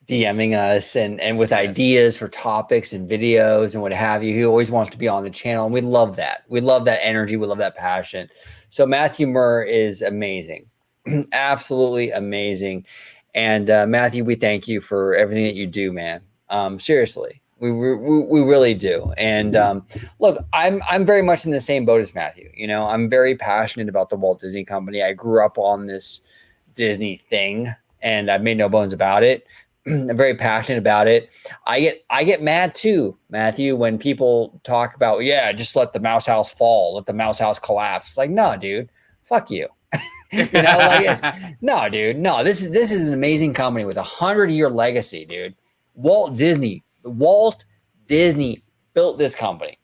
DMing us and with ideas for topics and videos and what have you. He always wants to be on the channel, and we love that. We love that energy. We love that passion. So Matthew Murr is amazing, absolutely amazing. And Matthew, we thank you for everything that you do, man. Seriously, we really do. And look, I'm very much in the same boat as Matthew. You know, I'm very passionate about the Walt Disney Company. I grew up on this Disney thing, and I've made no bones about it. I'm very passionate about it. I get mad too, Matthew, when people talk about, yeah, just let the mouse house fall, let the mouse house collapse. It's like, no, dude, fuck you. You know, like it's no, dude, no. This is an amazing company with 100-year legacy, dude. Walt Disney built this company,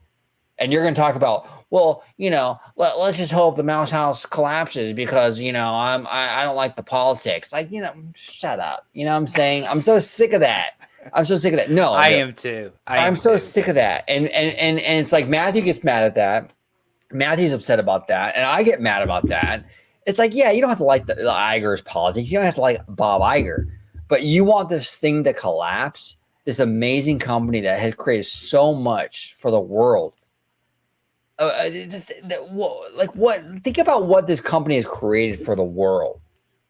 and you're going to talk about, well, you know, let's just hope the mouse house collapses because, you know, I don't like the politics. Like, you know, shut up. You know what I'm saying? I'm so sick of that. I'm so sick of that. No, I am too. I'm so sick of that. And it's like Matthew gets mad at that. Matthew's upset about that, and I get mad about that. It's like, yeah, you don't have to like the Iger's politics. You don't have to like Bob Iger, but you want this thing to collapse. This amazing company that has created so much for the world. Think about what this company has created for the world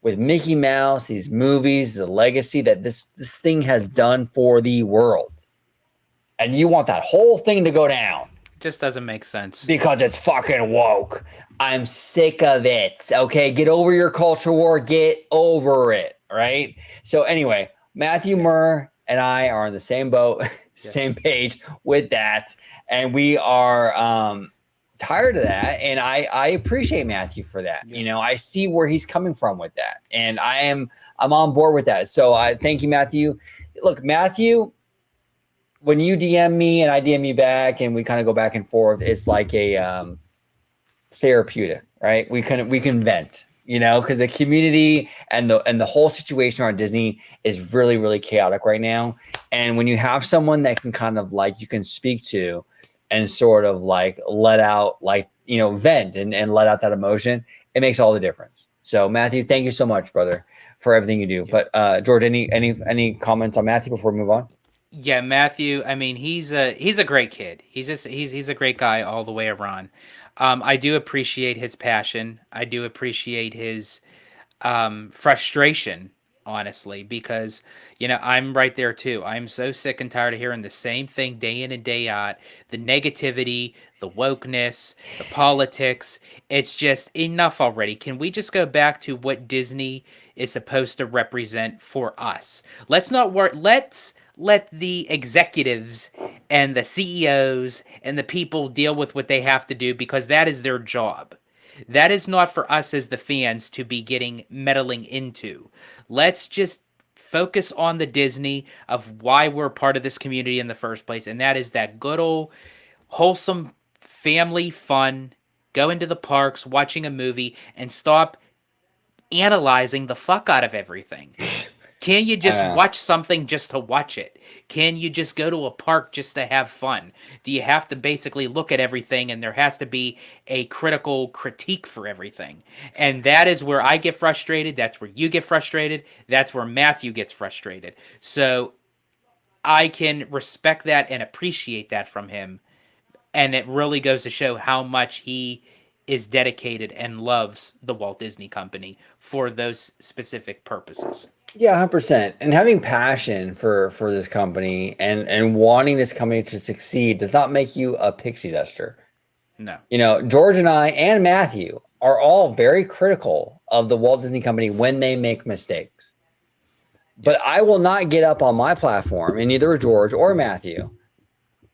with Mickey Mouse, these movies, the legacy that this thing has done for the world. And you want that whole thing to go down. Just doesn't make sense. Because it's fucking woke. I'm sick of it. Okay, get over your culture war. Get over it, right? So anyway, Matthew Murr and I are on the same boat, same page with that. And we are tired of that, and I appreciate Matthew for that. You know, I see where he's coming from with that, and I'm on board with that. So I thank you, Matthew. Look, Matthew, when you DM me and I DM you back, and we kind of go back and forth, it's like a therapeutic, right? We can vent, you know, because the community and the whole situation around Disney is really, really chaotic right now. And when you have someone that can kind of like you can speak to and sort of like let out, like, you know, vent and let out that emotion, it makes all the difference. So Matthew, thank you so much, brother, for everything you do. Yeah. But George, any comments on Matthew before we move on? Yeah, Matthew, I mean, he's a great kid. He's a great guy all the way around. I do appreciate his passion. I do appreciate his frustration, honestly, because, you know, I'm right there too. I'm so sick and tired of hearing the same thing day in and day out. The negativity, the wokeness, the politics. It's just enough already. Can we just go back to what Disney is supposed to represent for us? Let's not work. Let's let the executives and the CEOs and the people deal with what they have to do, because that is their job. That is not for us as the fans to be meddling into. Let's just focus on the Disney of why we're part of this community in the first place, and that is that good old wholesome family fun, go into the parks, watching a movie, and stop analyzing the fuck out of everything. Can you just watch something just to watch it? Can you just go to a park just to have fun? Do you have to basically look at everything, and there has to be a critical critique for everything? And that is where I get frustrated. That's where you get frustrated. That's where Matthew gets frustrated. So I can respect that and appreciate that from him. And it really goes to show how much he is dedicated and loves the Walt Disney Company for those specific purposes. Yeah, 100%. And having passion for this company and wanting this company to succeed does not make you a pixie duster. No. You know, George and I and Matthew are all very critical of the Walt Disney Company when they make mistakes. But Yes. I will not get up on my platform, and neither George or Matthew,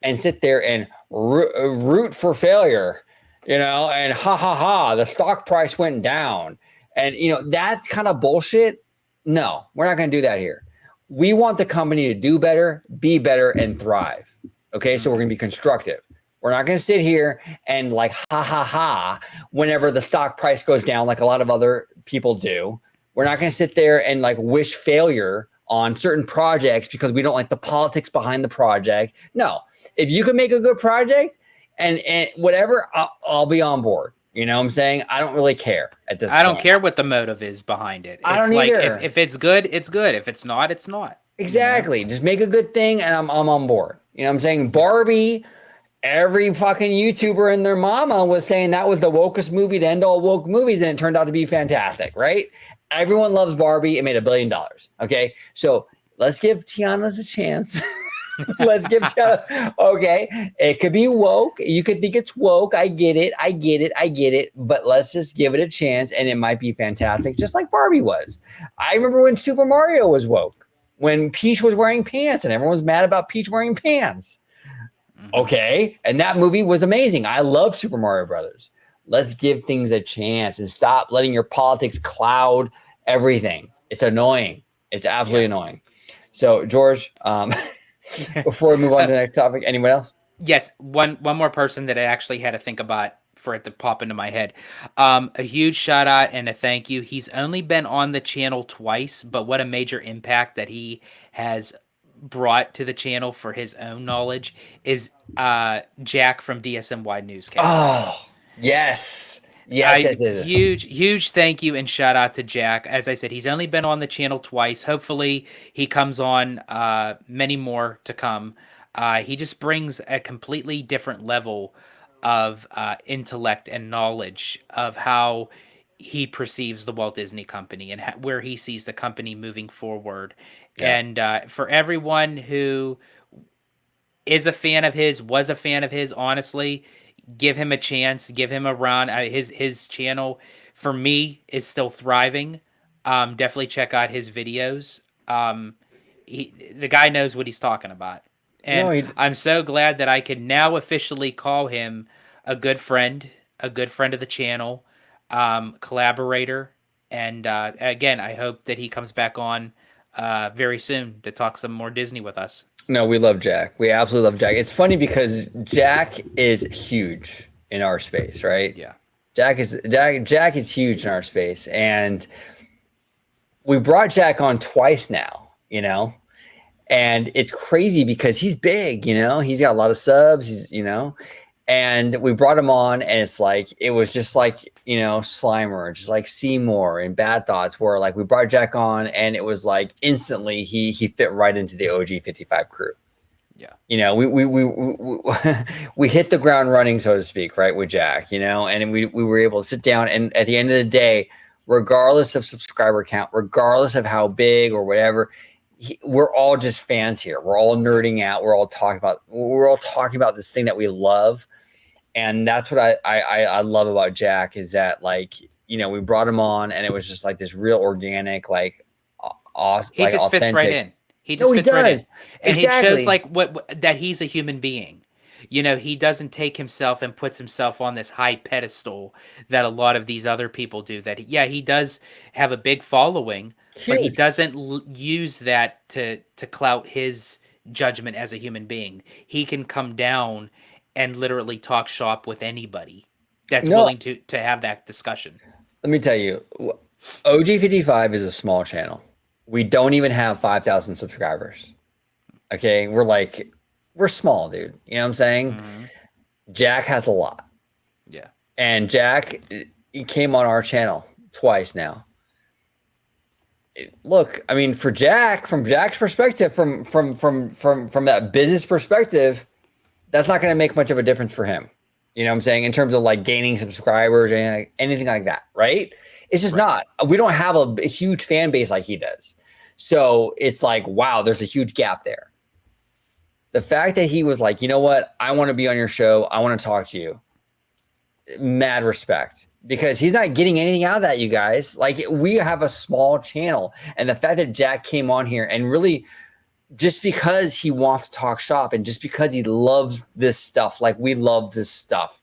and sit there and root for failure, you know, and ha ha ha, the stock price went down. And, you know, that's kind of bullshit. No, we're not going to do that here. We want the company to do better, be better, and thrive. Okay, so we're going to be constructive. We're not going to sit here and like ha ha ha whenever the stock price goes down, like a lot of other people do. We're not going to sit there and like wish failure on certain projects because we don't like the politics behind the project. No, if you can make a good project and whatever, I'll be on board. You know what I'm saying? I don't really care at this point. I don't care what the motive is behind it. I don't like either. If it's good, it's good. If it's not, it's not. Exactly. You know? Just make a good thing and I'm on board. You know what I'm saying? Barbie, every fucking YouTuber and their mama was saying that was the wokest movie to end all woke movies, and it turned out to be fantastic, right? Everyone loves Barbie. It made $1 billion. Okay. So let's give Tiana's a chance. Let's give Tiana. Okay. It could be woke. You could think it's woke. I get it. But let's just give it a chance and it might be fantastic, just like Barbie was. I remember when Super Mario was woke, when Peach was wearing pants and everyone was mad about Peach wearing pants. Okay. And that movie was amazing. I love Super Mario Brothers. Let's give things a chance and stop letting your politics cloud everything. It's annoying. It's absolutely annoying. So, George, before we move on to the next topic, anyone else? Yes, one more person that I actually had to think about for it to pop into my head. A huge shout out and a thank you. He's only been on the channel twice, but what a major impact that he has brought to the channel for his own knowledge is Jack from DSMY Newscast. Oh, yes. Yes. Huge thank you and shout out to Jack. As I said, he's only been on the channel twice. Hopefully he comes on many more to come. He just brings a completely different level of intellect and knowledge of how he perceives the Walt Disney Company and where he sees the company moving forward. Yeah. And for everyone who is a fan of his, was a fan of his, honestly, give him a chance, give him a run. His channel, for me, is still thriving. Definitely check out his videos. The guy knows what he's talking about. And I'm so glad that I can now officially call him a good friend of the channel, collaborator. And again, I hope that he comes back on very soon to talk some more Disney with us. No, we love Jack. We absolutely love Jack. It's funny because Jack is huge in our space, right? Yeah. Jack is huge in our space. And we brought Jack on twice now, you know? And it's crazy because he's big, you know? He's got a lot of subs, and we brought him on and it was just like, you know, Slimer, just like Seymour and Bad Thoughts, where like we brought Jack on and it was like instantly he fit right into the OG55 crew. Yeah. You know, we hit the ground running, so to speak, right, with Jack, you know, and we were able to sit down, and at the end of the day, regardless of subscriber count, regardless of how big or whatever, we're all just fans here. We're all nerding out. We're all talking about this thing that we love. And that's what I love about Jack, is that, like, you know, we brought him on and it was just like this real organic, like, awesome. He just authentic. Fits right in. He just fits right in. And exactly. It shows like what that he's a human being. You know, he doesn't take himself and puts himself on this high pedestal that a lot of these other people do. That, he does have a big following, but he doesn't use that to clout his judgment as a human being. He can come down and literally talk shop with anybody that's willing to have that discussion. Let me tell you, OG55 is a small channel. We don't even have 5,000 subscribers. Okay, we're small, dude. You know what I'm saying? Mm-hmm. Jack has a lot. Yeah. And Jack, he came on our channel twice now. look, I mean, for Jack, from Jack's perspective, from that business perspective, that's not going to make much of a difference for him. You know what I'm saying? In terms of like gaining subscribers and anything like that, right? It's just not. We don't have a huge fan base like he does. So it's like, wow, there's a huge gap there. The fact that he was like, you know what? I want to be on your show. I want to talk to you. Mad respect, because he's not getting anything out of that, you guys. Like, we have a small channel, and the fact that Jack came on here and really, just because he wants to talk shop and just because he loves this stuff, like we love this stuff,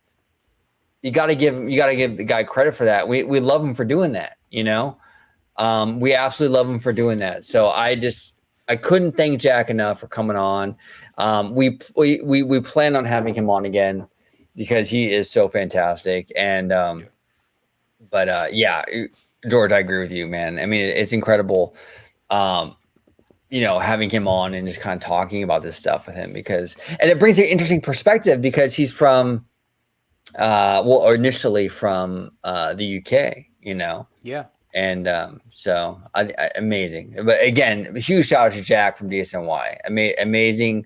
you got to give the guy credit for that. We love him for doing that, you know. We absolutely love him for doing that. So I couldn't thank Jack enough for coming on. We plan on having him on again, because he is so fantastic. And yeah, George, I agree with you, man. I mean, it's incredible, having him on and just kind of talking about this stuff with him, and it brings an interesting perspective, because he's from, initially from the UK, Yeah. And so amazing. But again, huge shout out to Jack from DSNY. Amazing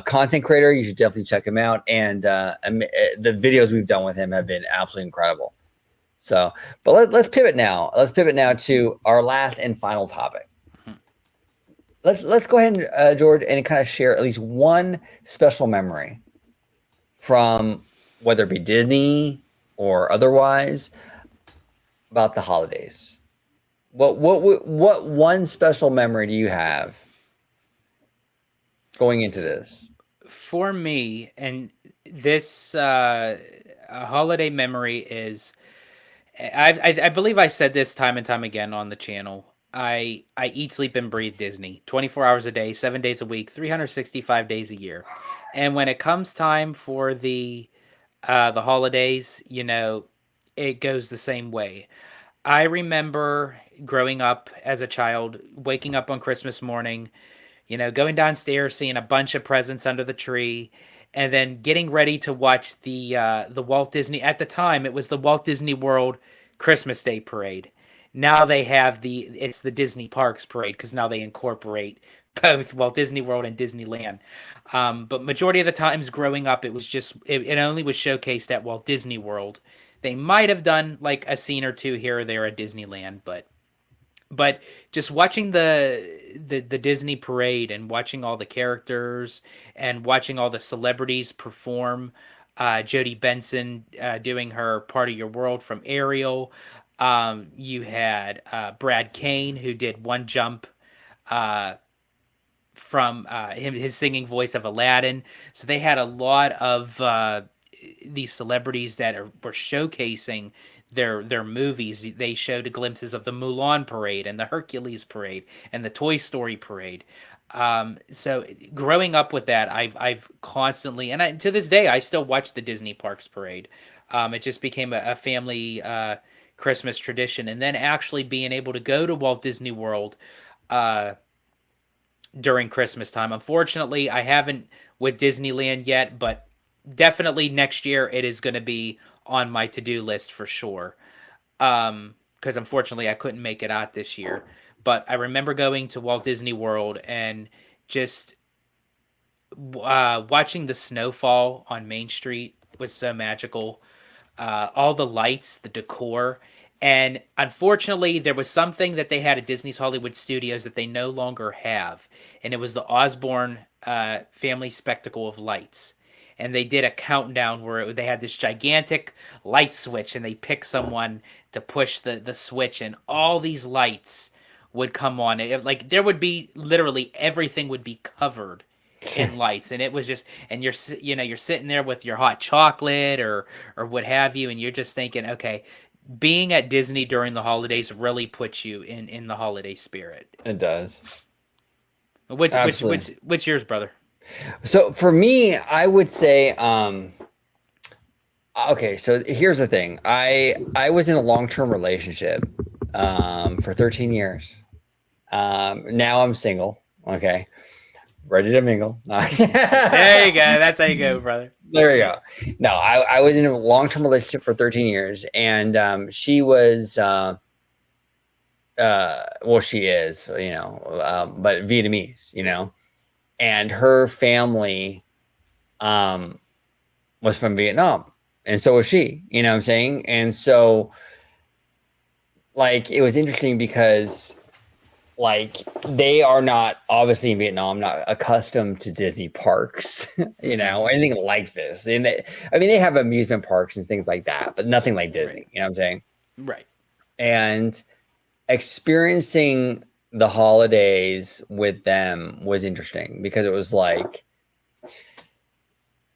content creator. You should definitely check him out. And the videos we've done with him have been absolutely incredible. So, but let's pivot now. Let's pivot now to our last and final topic. Let's go ahead and George, and kind of share at least one special memory from, whether it be Disney or otherwise, about the holidays. What one special memory do you have going into this? For me, and this a holiday memory is, I believe I said this time and time again on the channel. I eat, sleep, and breathe Disney 24 hours a day, 7 days a week, 365 days a year. And when it comes time for the holidays, it goes the same way. I remember growing up as a child, waking up on Christmas morning, going downstairs, seeing a bunch of presents under the tree, and then getting ready to watch the Walt Disney. At the time, it was the Walt Disney World Christmas Day Parade. Now they have it's the Disney Parks Parade, because now they incorporate both Walt Disney World and Disneyland. But majority of the times growing up, it was just it only was showcased at Walt Disney World. They might have done like a scene or two here or there at Disneyland, but just watching the Disney parade and watching all the characters and watching all the celebrities perform, Jodie Benson doing her Part of Your World from Ariel. You had Brad Kane, who did One Jump from his singing voice of Aladdin. So they had a lot of these celebrities that were showcasing their movies. They showed glimpses of the Mulan parade and the Hercules parade and the Toy Story parade. So growing up with that, I've constantly, and to this day, I still watch the Disney Parks parade. It just became a family Christmas tradition. And then actually being able to go to Walt Disney World during Christmas time. Unfortunately, I haven't with Disneyland yet, but definitely next year it is going to be on my to-do list for sure. Because unfortunately I couldn't make it out this year. But I remember going to Walt Disney World and just watching the snowfall on Main Street was so magical. All the lights, the decor. And unfortunately, there was something that they had at Disney's Hollywood Studios that they no longer have. And it was the Osborne Family Spectacle of Lights. And they did a countdown where they had this gigantic light switch, and they picked someone to push the switch, and all these lights would come on. Like, there would be literally everything would be covered in lights, and it was just, and you're sitting there with your hot chocolate or what have you, and you're just thinking, okay, being at Disney during the holidays really puts you in the holiday spirit. It does. Which yours, brother? So for me, I would say, okay, so here's the thing. I was in a long-term relationship for 13 years. Now I'm single. Okay. Ready to mingle. There you go. That's how you go, brother. There you go. No, I was in a long-term relationship for 13 years, and she was well, she is, but Vietnamese, and her family was from Vietnam, and so was she, you know what I'm saying? And so, like, it was interesting because, like, they are not obviously in Vietnam, not accustomed to Disney parks, anything like this. And they have amusement parks and things like that, but nothing like Disney, Right. you know what I'm saying? Right. And experiencing the holidays with them was interesting because it was like,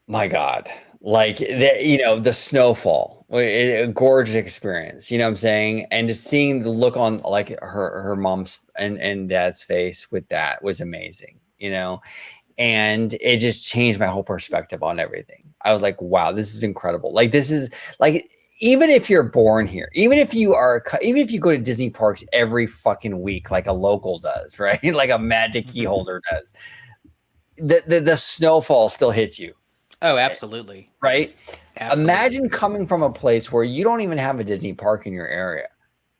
my God, like the snowfall, a gorgeous experience, you know what I'm saying? And just seeing the look on like her mom's and dad's face with that was amazing, and it just changed my whole perspective on everything. I was like, wow, this is incredible. Like, this is like, even if you're born here, even if you go to Disney parks every fucking week, like a local does, right? Like a Magic Key holder does, the snowfall still hits you. Oh, absolutely. Right? Absolutely. Imagine coming from a place where you don't even have a Disney park in your area,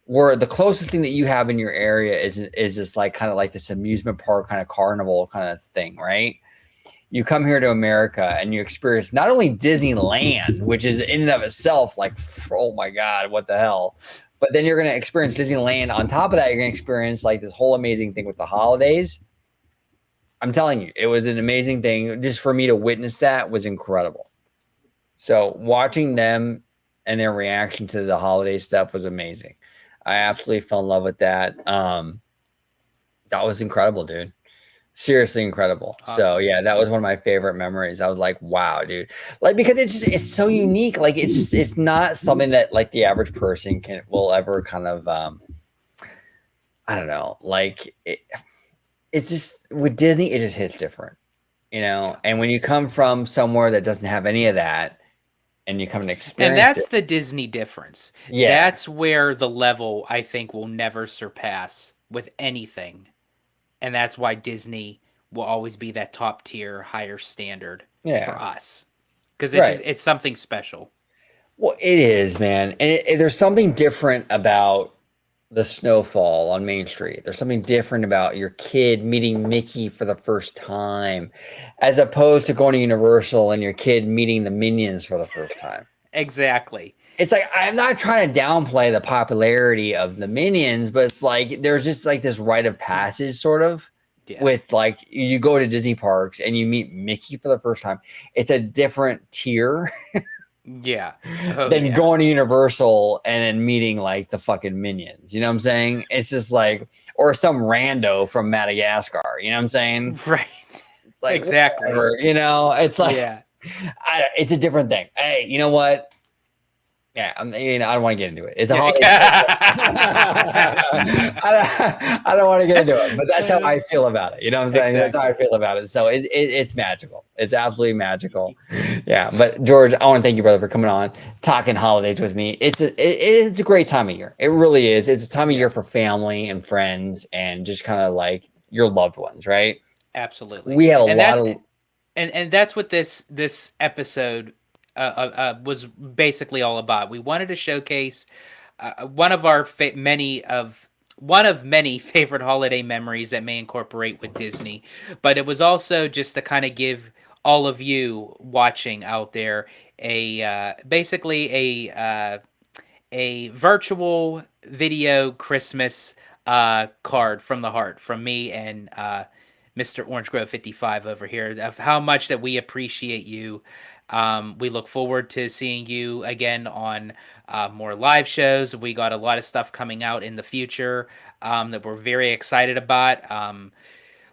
where the closest thing that you have in your area is this like kind of like this amusement park kind of carnival kind of thing, right? You come here to America and you experience not only Disneyland, which is in and of itself like, oh my God, what the hell? But then you're going to experience Disneyland. On top of that, you're going to experience like this whole amazing thing with the holidays. I'm telling you, it was an amazing thing. Just for me to witness that was incredible. So watching them and their reaction to the holiday stuff was amazing. I absolutely fell in love with that. That was incredible, dude. Seriously incredible. Awesome. So yeah, that was one of my favorite memories. I was like, wow, dude. Like, because it's so unique. Like, it's not something that like the average person will ever kind of I don't know. Like, it's just with Disney, it just hits different, And when you come from somewhere that doesn't have any of that, and you come and experience, and that's the Disney difference. Yeah, That's where the level I think will never surpass with anything, and that's why Disney will always be that top tier, higher standard for us, because it's something special. Well, it is, man, and there's something different about the snowfall on Main Street. There's something different about your kid meeting Mickey for the first time, as opposed to going to Universal and your kid meeting the Minions for the first time. Exactly. It's like, I'm not trying to downplay the popularity of the Minions, but it's like there's just like this rite of passage sort of with like you go to Disney parks and you meet Mickey for the first time. It's a different tier. Yeah. Than going to Universal and then meeting like the fucking Minions. You know what I'm saying? It's just like, or some rando from Madagascar. You know what I'm saying? Right. It's like, exactly. Whatever, it's like, it's a different thing. Hey, you know what? Yeah, I don't want to get into it. It's a holiday. I don't want to get into it, but that's how I feel about it. You know what I'm saying? Exactly. That's how I feel about it. So it's magical. It's absolutely magical. Yeah. But George, I want to thank you, brother, for coming on, talking holidays with me. It's a great time of year. It really is. It's a time of year for family and friends and just kind of like your loved ones, right? Absolutely. We have a lot of, and that's what this episode was basically all about. We wanted to showcase one of our many favorite holiday memories that may incorporate with Disney, but it was also just to kind of give all of you watching out there basically a virtual video Christmas card from the heart from me and Mr. Orange Grove 55 over here of how much that we appreciate you. We look forward to seeing you again on more live shows. We got a lot of stuff coming out in the future that we're very excited about.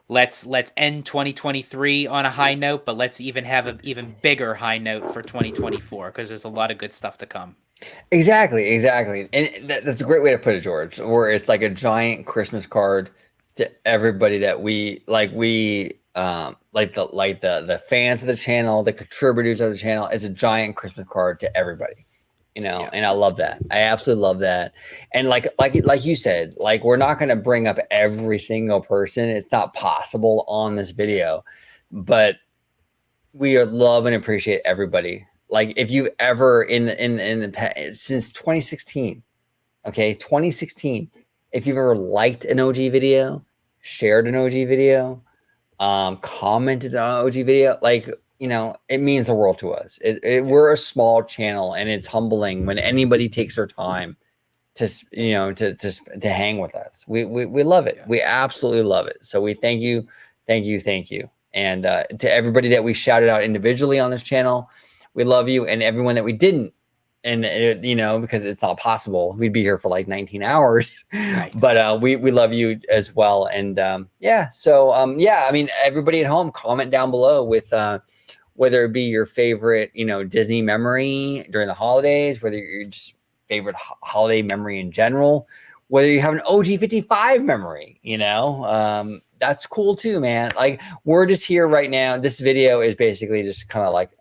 Let's end 2023 on a high note, but let's even have an even bigger high note for 2024 because there's a lot of good stuff to come. Exactly. And that's a great way to put it, George, where it's like a giant Christmas card to everybody that we like the fans of the channel, the contributors of the channel. Is a giant Christmas card to everybody, and I love that. I absolutely love that. And like you said, like, we're not going to bring up every single person. It's not possible on this video, but we love and appreciate everybody. Like, if you've ever in the past, since 2016, okay, 2016, If you've ever liked an OG video, shared an OG video, commented on an OG video, like, you know, it means the world to us. We're a small channel, and it's humbling when anybody takes their time to, you know, to hang with us. We love it. We absolutely love it. So we thank you. And to everybody that we shouted out individually on this channel, we love you. And everyone that we didn't, and you know, because it's not possible, we'd be here for like 19 hours. Right. But we love you as well. And yeah, so yeah, I mean, everybody at home, comment down below with whether it be your favorite, you know, Disney memory during the holidays, whether your just favorite holiday memory in general, whether you have an OG55 memory, you know, that's cool too, man. Like, we're just here right now. This video is basically just kind of like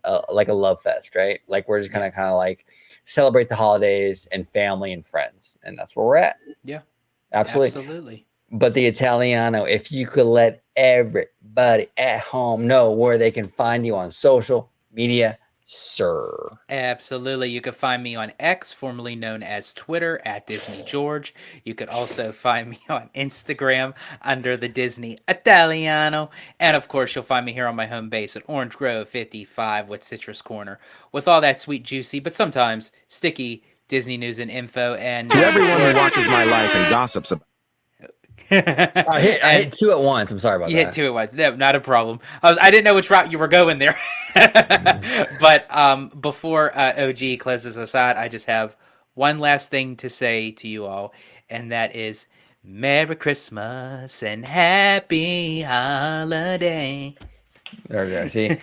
a love fest, right? Like, we're just kind of like celebrate the holidays and family and friends, and that's where we're at. Yeah, absolutely. But the Italiano, if you could let everybody at home know where they can find you on social media, sir. Absolutely. You can find me on X, formerly known as Twitter, at Disney George. You could also find me on Instagram under the Disney Italiano. And of course, you'll find me here on my home base at Orange Grove 55 with Citrus Corner, with all that sweet, juicy, but sometimes sticky Disney news and info. And to everyone who watches my life and gossips about I hit two at once. I'm sorry about that. You hit two at once. No, not a problem. I didn't know which route you were going there. But before OG closes us out, I just have one last thing to say to you all, and that is Merry Christmas and Happy Holiday. There we go. See,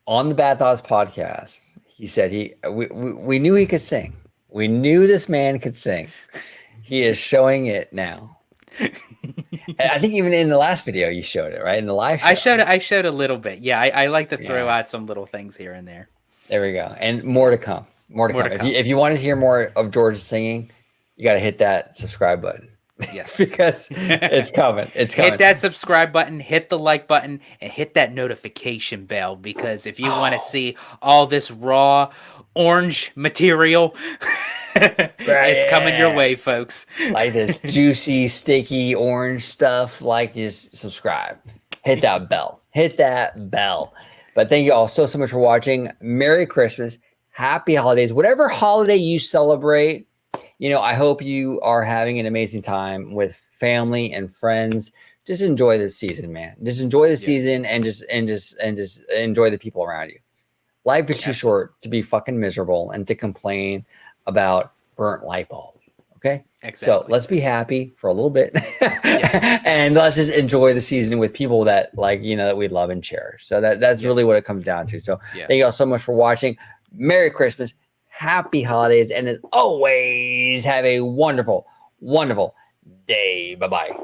on the Bad Thoughts podcast, he said we knew he could sing. We knew this man could sing. He is showing it now. I think even in the last video you showed it, right? In the live show. I showed a little bit. Yeah, I like to throw out some little things here and there. There we go. And more to come. More to come. If you want to hear more of George singing, you got to hit that subscribe button. Yes. Because it's coming. It's coming. Hit that subscribe button, hit the like button, and hit that notification bell, because if you want to see all this raw orange material, it's coming your way, folks. Like this juicy, sticky orange stuff, like, just subscribe. Hit that bell. Hit that bell. But thank you all so much for watching. Merry Christmas. Happy holidays. Whatever holiday you celebrate, you know, I hope you are having an amazing time with family and friends. Just enjoy this season, man. Just enjoy the season and just enjoy the people around you. Life is too short to be fucking miserable and to complain about burnt light bulb. Okay? Exactly. So let's be happy for a little bit. And let's just enjoy the season with people that, like, you know, that we love and cherish. So that's really what it comes down to. So thank you all so much for watching. Merry Christmas. Happy holidays. And as always, have a wonderful, wonderful day. Bye-bye.